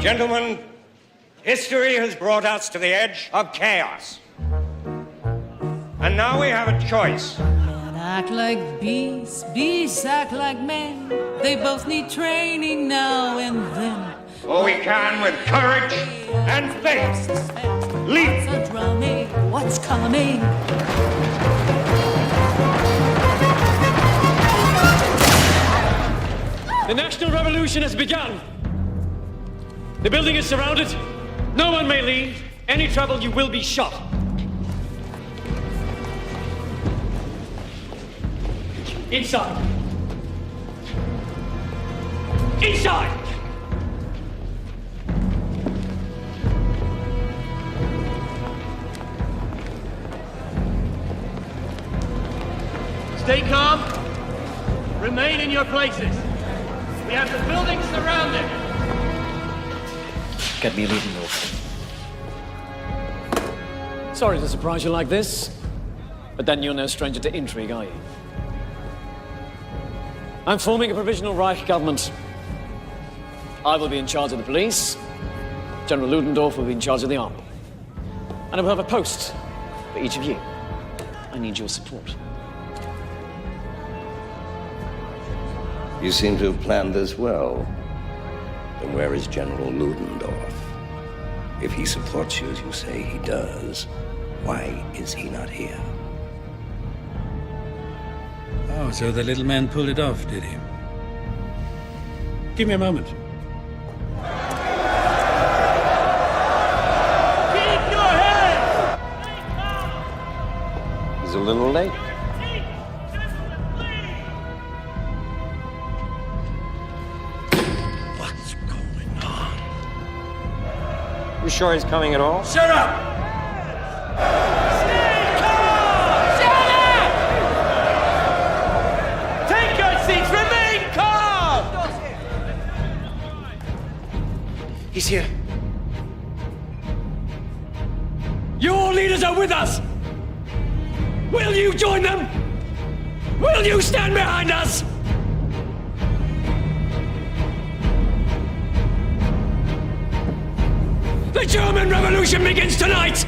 Gentlemen, history has brought us to the edge of chaos. And now we have a choice. Men act like beasts, beasts act like men. They both need training now and then. Or we can, with courage and faith, lead. What's a drumming? What's coming? The National Revolution has begun. The building is surrounded. No one may leave. Any trouble, you will be shot. Inside. Inside! Stay calm. Remain in your places. We have the building surrounded. Get me a leading off. Sorry to surprise you like this, but then you're no stranger to intrigue, are you? I'm forming a provisional Reich government. I will be in charge of the police. General Ludendorff will be in charge of the army. And I will have a post for each of you. I need your support. You seem to have planned this well. Then where is General Ludendorff? If he supports you as you say he does, why is he not here? Oh, so the little man pulled it off, did he? Give me a moment. Keep your head! He's a little late. You sure he's coming at all? Shut up! Take your seats! Remain calm! He's here. Your leaders are with us! Will you join them? Will you stand behind us? The German Revolution begins tonight!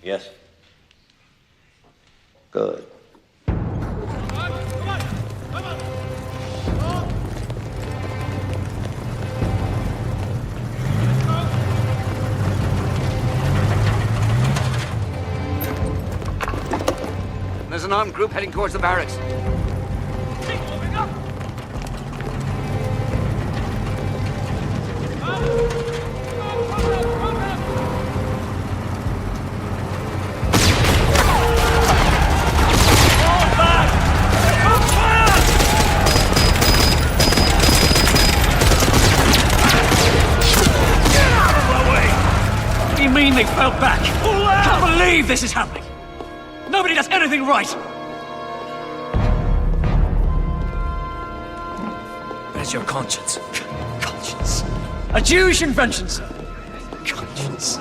Yes. Good. There's an armed group heading towards the barracks. What do you mean they fell back? I can't believe this is happening. Nobody does anything right. Where's your conscience? Conscience. A Jewish invention, sir. Conscience.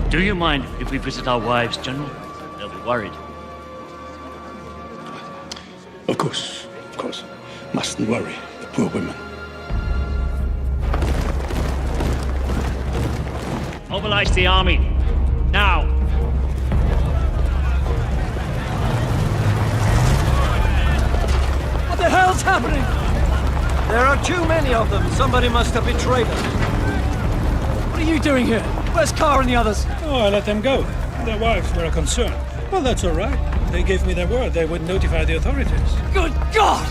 Do you mind if we visit our wives, General? They'll be worried. Of course. Mustn't worry, the poor women. Mobilize the army. Now. What the hell's happening? There are too many of them. Somebody must have betrayed us. What are you doing here? Where's Carr and the others? Oh, I let them go. Their wives were a concern. Well, that's all right. They gave me their word they would notify the authorities. Good God!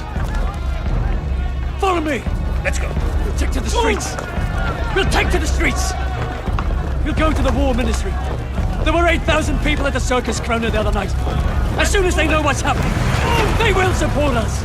Follow me! Let's go. We'll take to the streets! We'll take to the streets! We'll go to the War Ministry. There were 8,000 people at the Circus Krona the other night. As soon as they know what's happening, they will support us!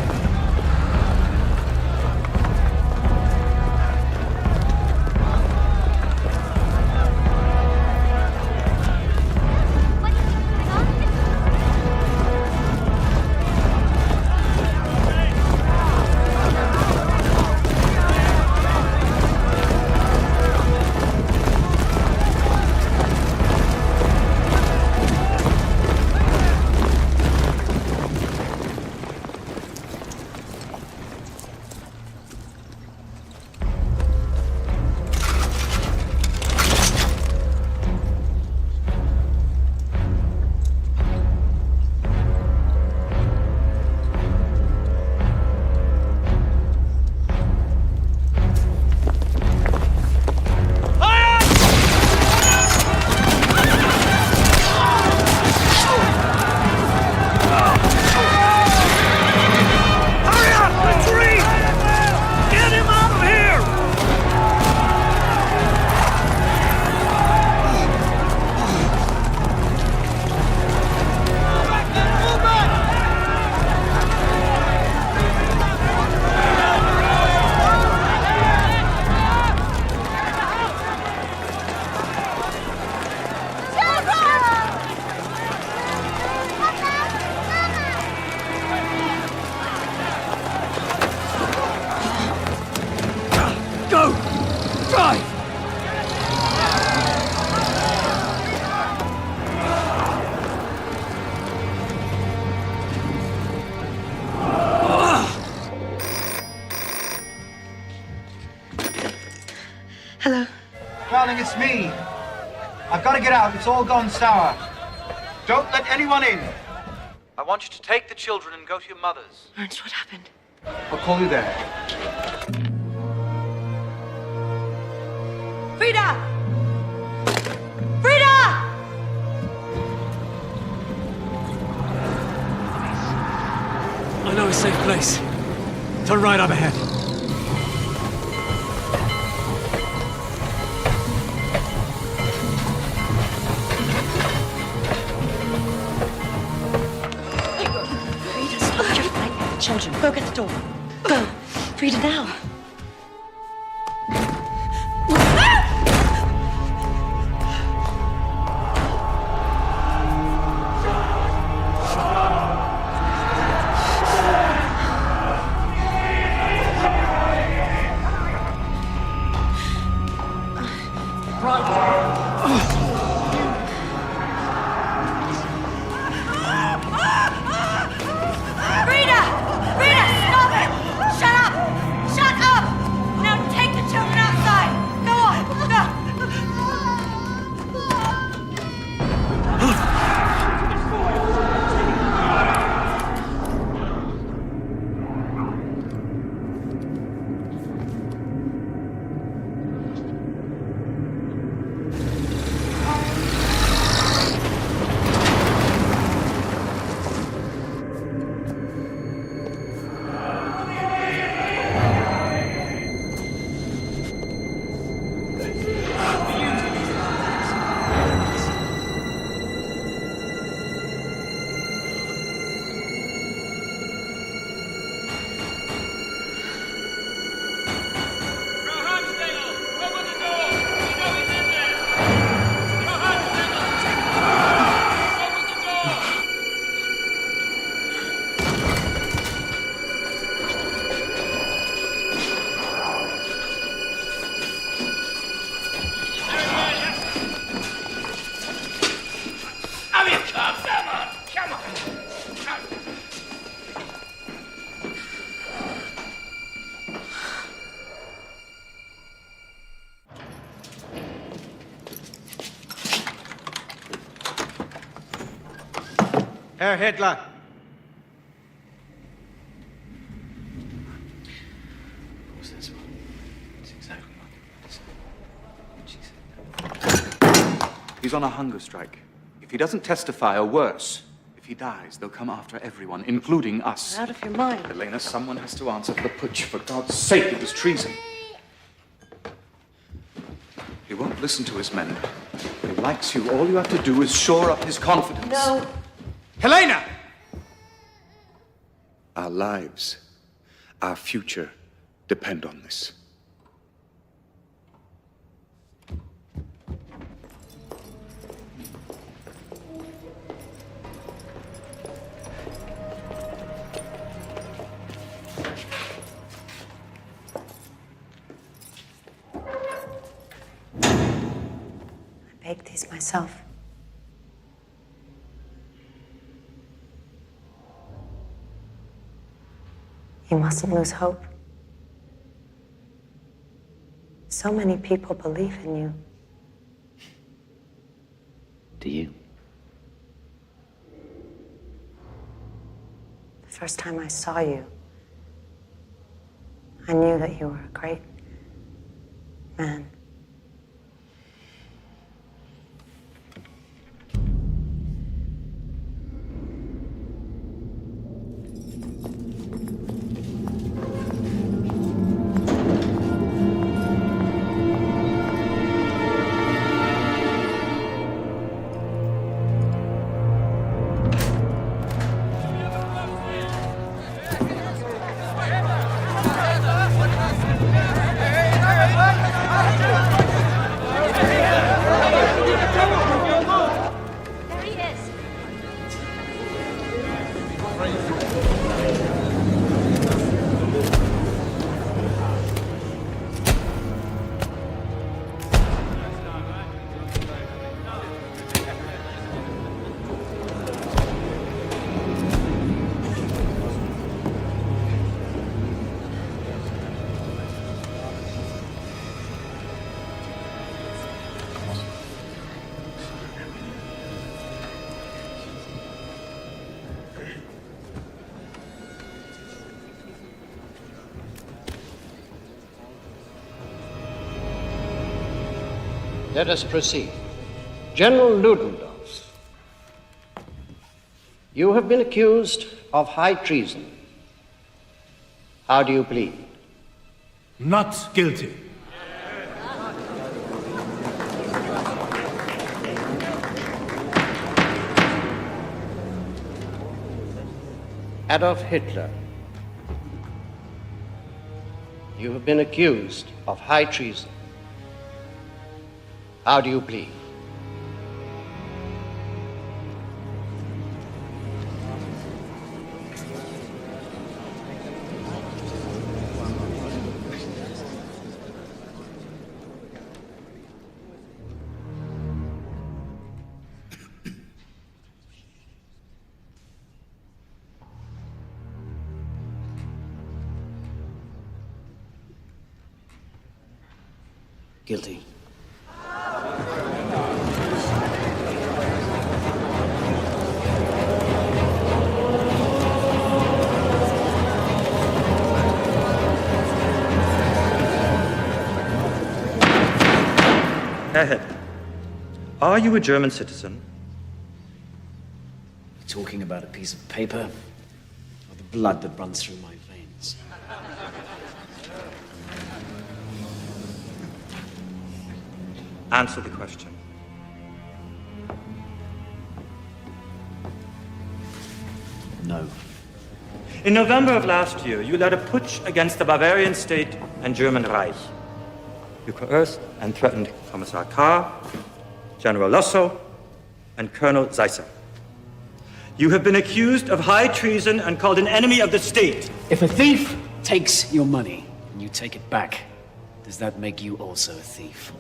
Hello. Darling, it's me. I've got to get out. It's all gone sour. Don't let anyone in. I want you to take the children and go to your mother's. Ernst, what happened? I'll call you there. Frida! Frida! I know a safe place. Turn right up ahead. Frida, you're frightening the children. Go get the door. Go. Frida, now. Herr Hitler. He's on a hunger strike. If he doesn't testify, or worse, if he dies, they'll come after everyone, including us. You're out of your mind. Elena, someone has to answer for the putsch. For God's sake, it was treason. He won't listen to his men. He likes you. All you have to do is shore up his confidence. No. Helena! Our lives, our future, depend on this. I baked these myself. You mustn't lose hope. So many people believe in you. Do you? The first time I saw you, I knew that you were a great man. Let us proceed. General Ludendorff, you have been accused of high treason. How do you plead? Not guilty. Adolf Hitler, you have been accused of high treason. How do you plead? Guilty. Herr Hitler, are you a German citizen? You talking about a piece of paper or the blood that runs through my veins? Answer the question. No. In November of last year, you led a putsch against the Bavarian state and German Reich. You coerced and threatened Commissar Kahr, General Lossow, and Colonel Seisser. You have been accused of high treason and called an enemy of the state. If a thief takes your money and you take it back, does that make you also a thief?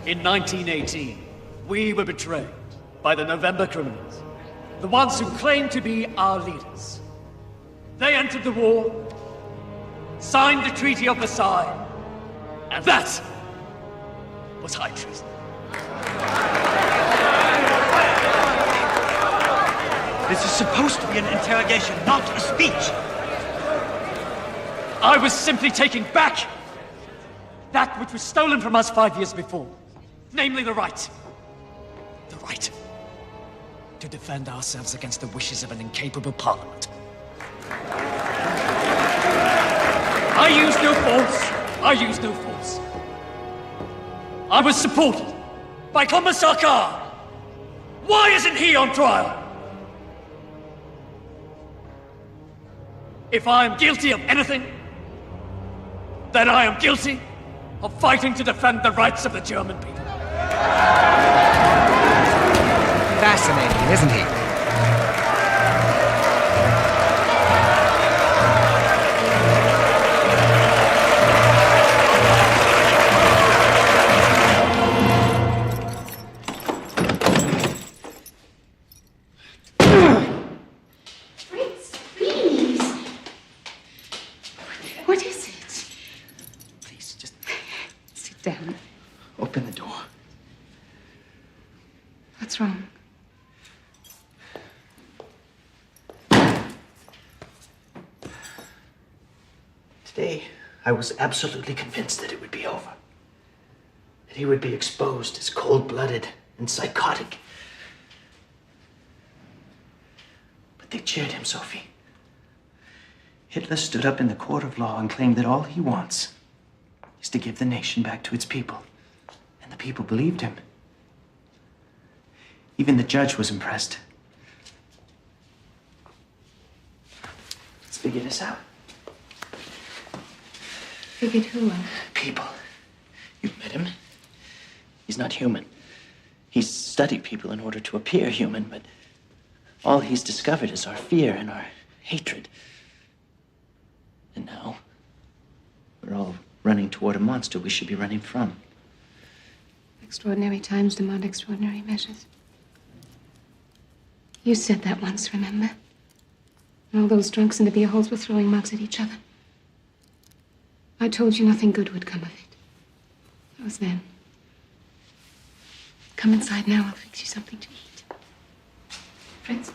In 1918, we were betrayed by the November criminals, the ones who claimed to be our leaders. They entered the war, signed the Treaty of Versailles, and that was high treason. This is supposed to be an interrogation, not a speech. I was simply taking back that which was stolen from us 5 years before. Namely, the right to defend ourselves against the wishes of an incapable parliament. I used no force. I was supported by Commissar Carr. Why isn't he on trial? If I am guilty of anything, then I am guilty of fighting to defend the rights of the German people. Fascinating, isn't he? Fritz, please. What is it? Please, just Sit down. open the door. What's wrong? Today, I was absolutely convinced that it would be over. That he would be exposed as cold-blooded and psychotic. But they cheered him, Sophie. Hitler stood up in the court of law and claimed that all he wants is to give the nation back to its people. And the people believed him. Even the judge was impressed. Let's figure this out. Figured who out? People. You've met him. He's not human. He's studied people in order to appear human, but all he's discovered is our fear and our hatred. And now, we're all running toward a monster we should be running from. Extraordinary times demand extraordinary measures. You said that once, remember? And all those drunks in the beer halls were throwing mugs at each other. I told you nothing good would come of it. That was then. Come inside now, I'll fix you something to eat. Fritz?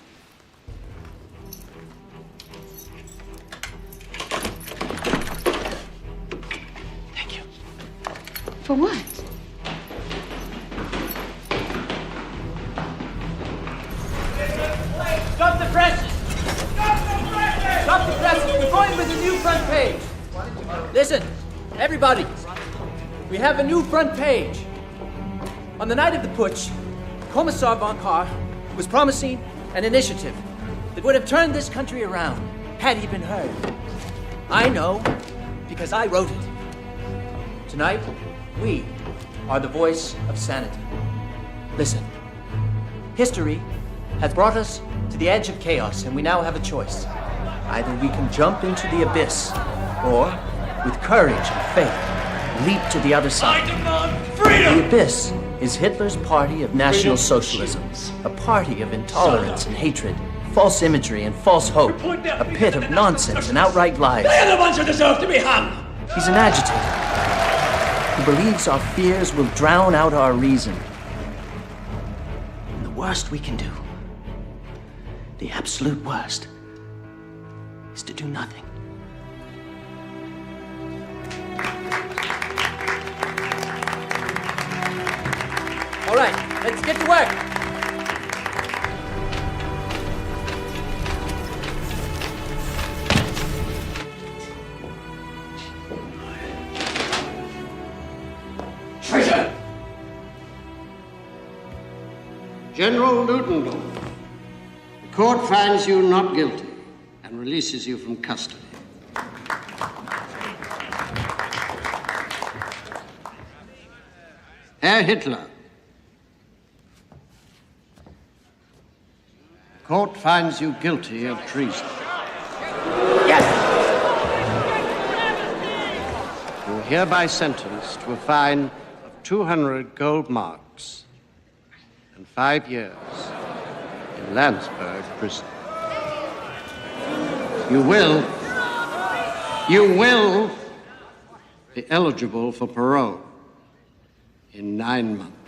Thank you. For what? Stop the presses! Stop the presses! We're going with a new front page. Listen, everybody. We have a new front page. On the night of the putsch, Commissar von Kahr was promising an initiative that would have turned this country around had he been heard. I know because I wrote it. Tonight, we are the voice of sanity. Listen, history has brought us to the edge of chaos, and we now have a choice. Either we can jump into the abyss, or, with courage and faith, leap to the other side. I demand freedom! The abyss is Hitler's party of National Socialism, a party of intolerance and hatred, false imagery and false hope, a pit of nonsense and outright lies. They're the ones who deserve to be hung! He's an agitator who believes our fears will drown out our reason. And the worst we can do, the absolute worst, is to do nothing. All right, let's get to work. Traitor! General Ludendorff, the court finds you not guilty and releases you from custody. Herr Hitler, the court finds you guilty of treason. Yes! You are hereby sentenced to a fine of 200 gold marks and 5 years in Landsberg prison. You will be eligible for parole in 9 months.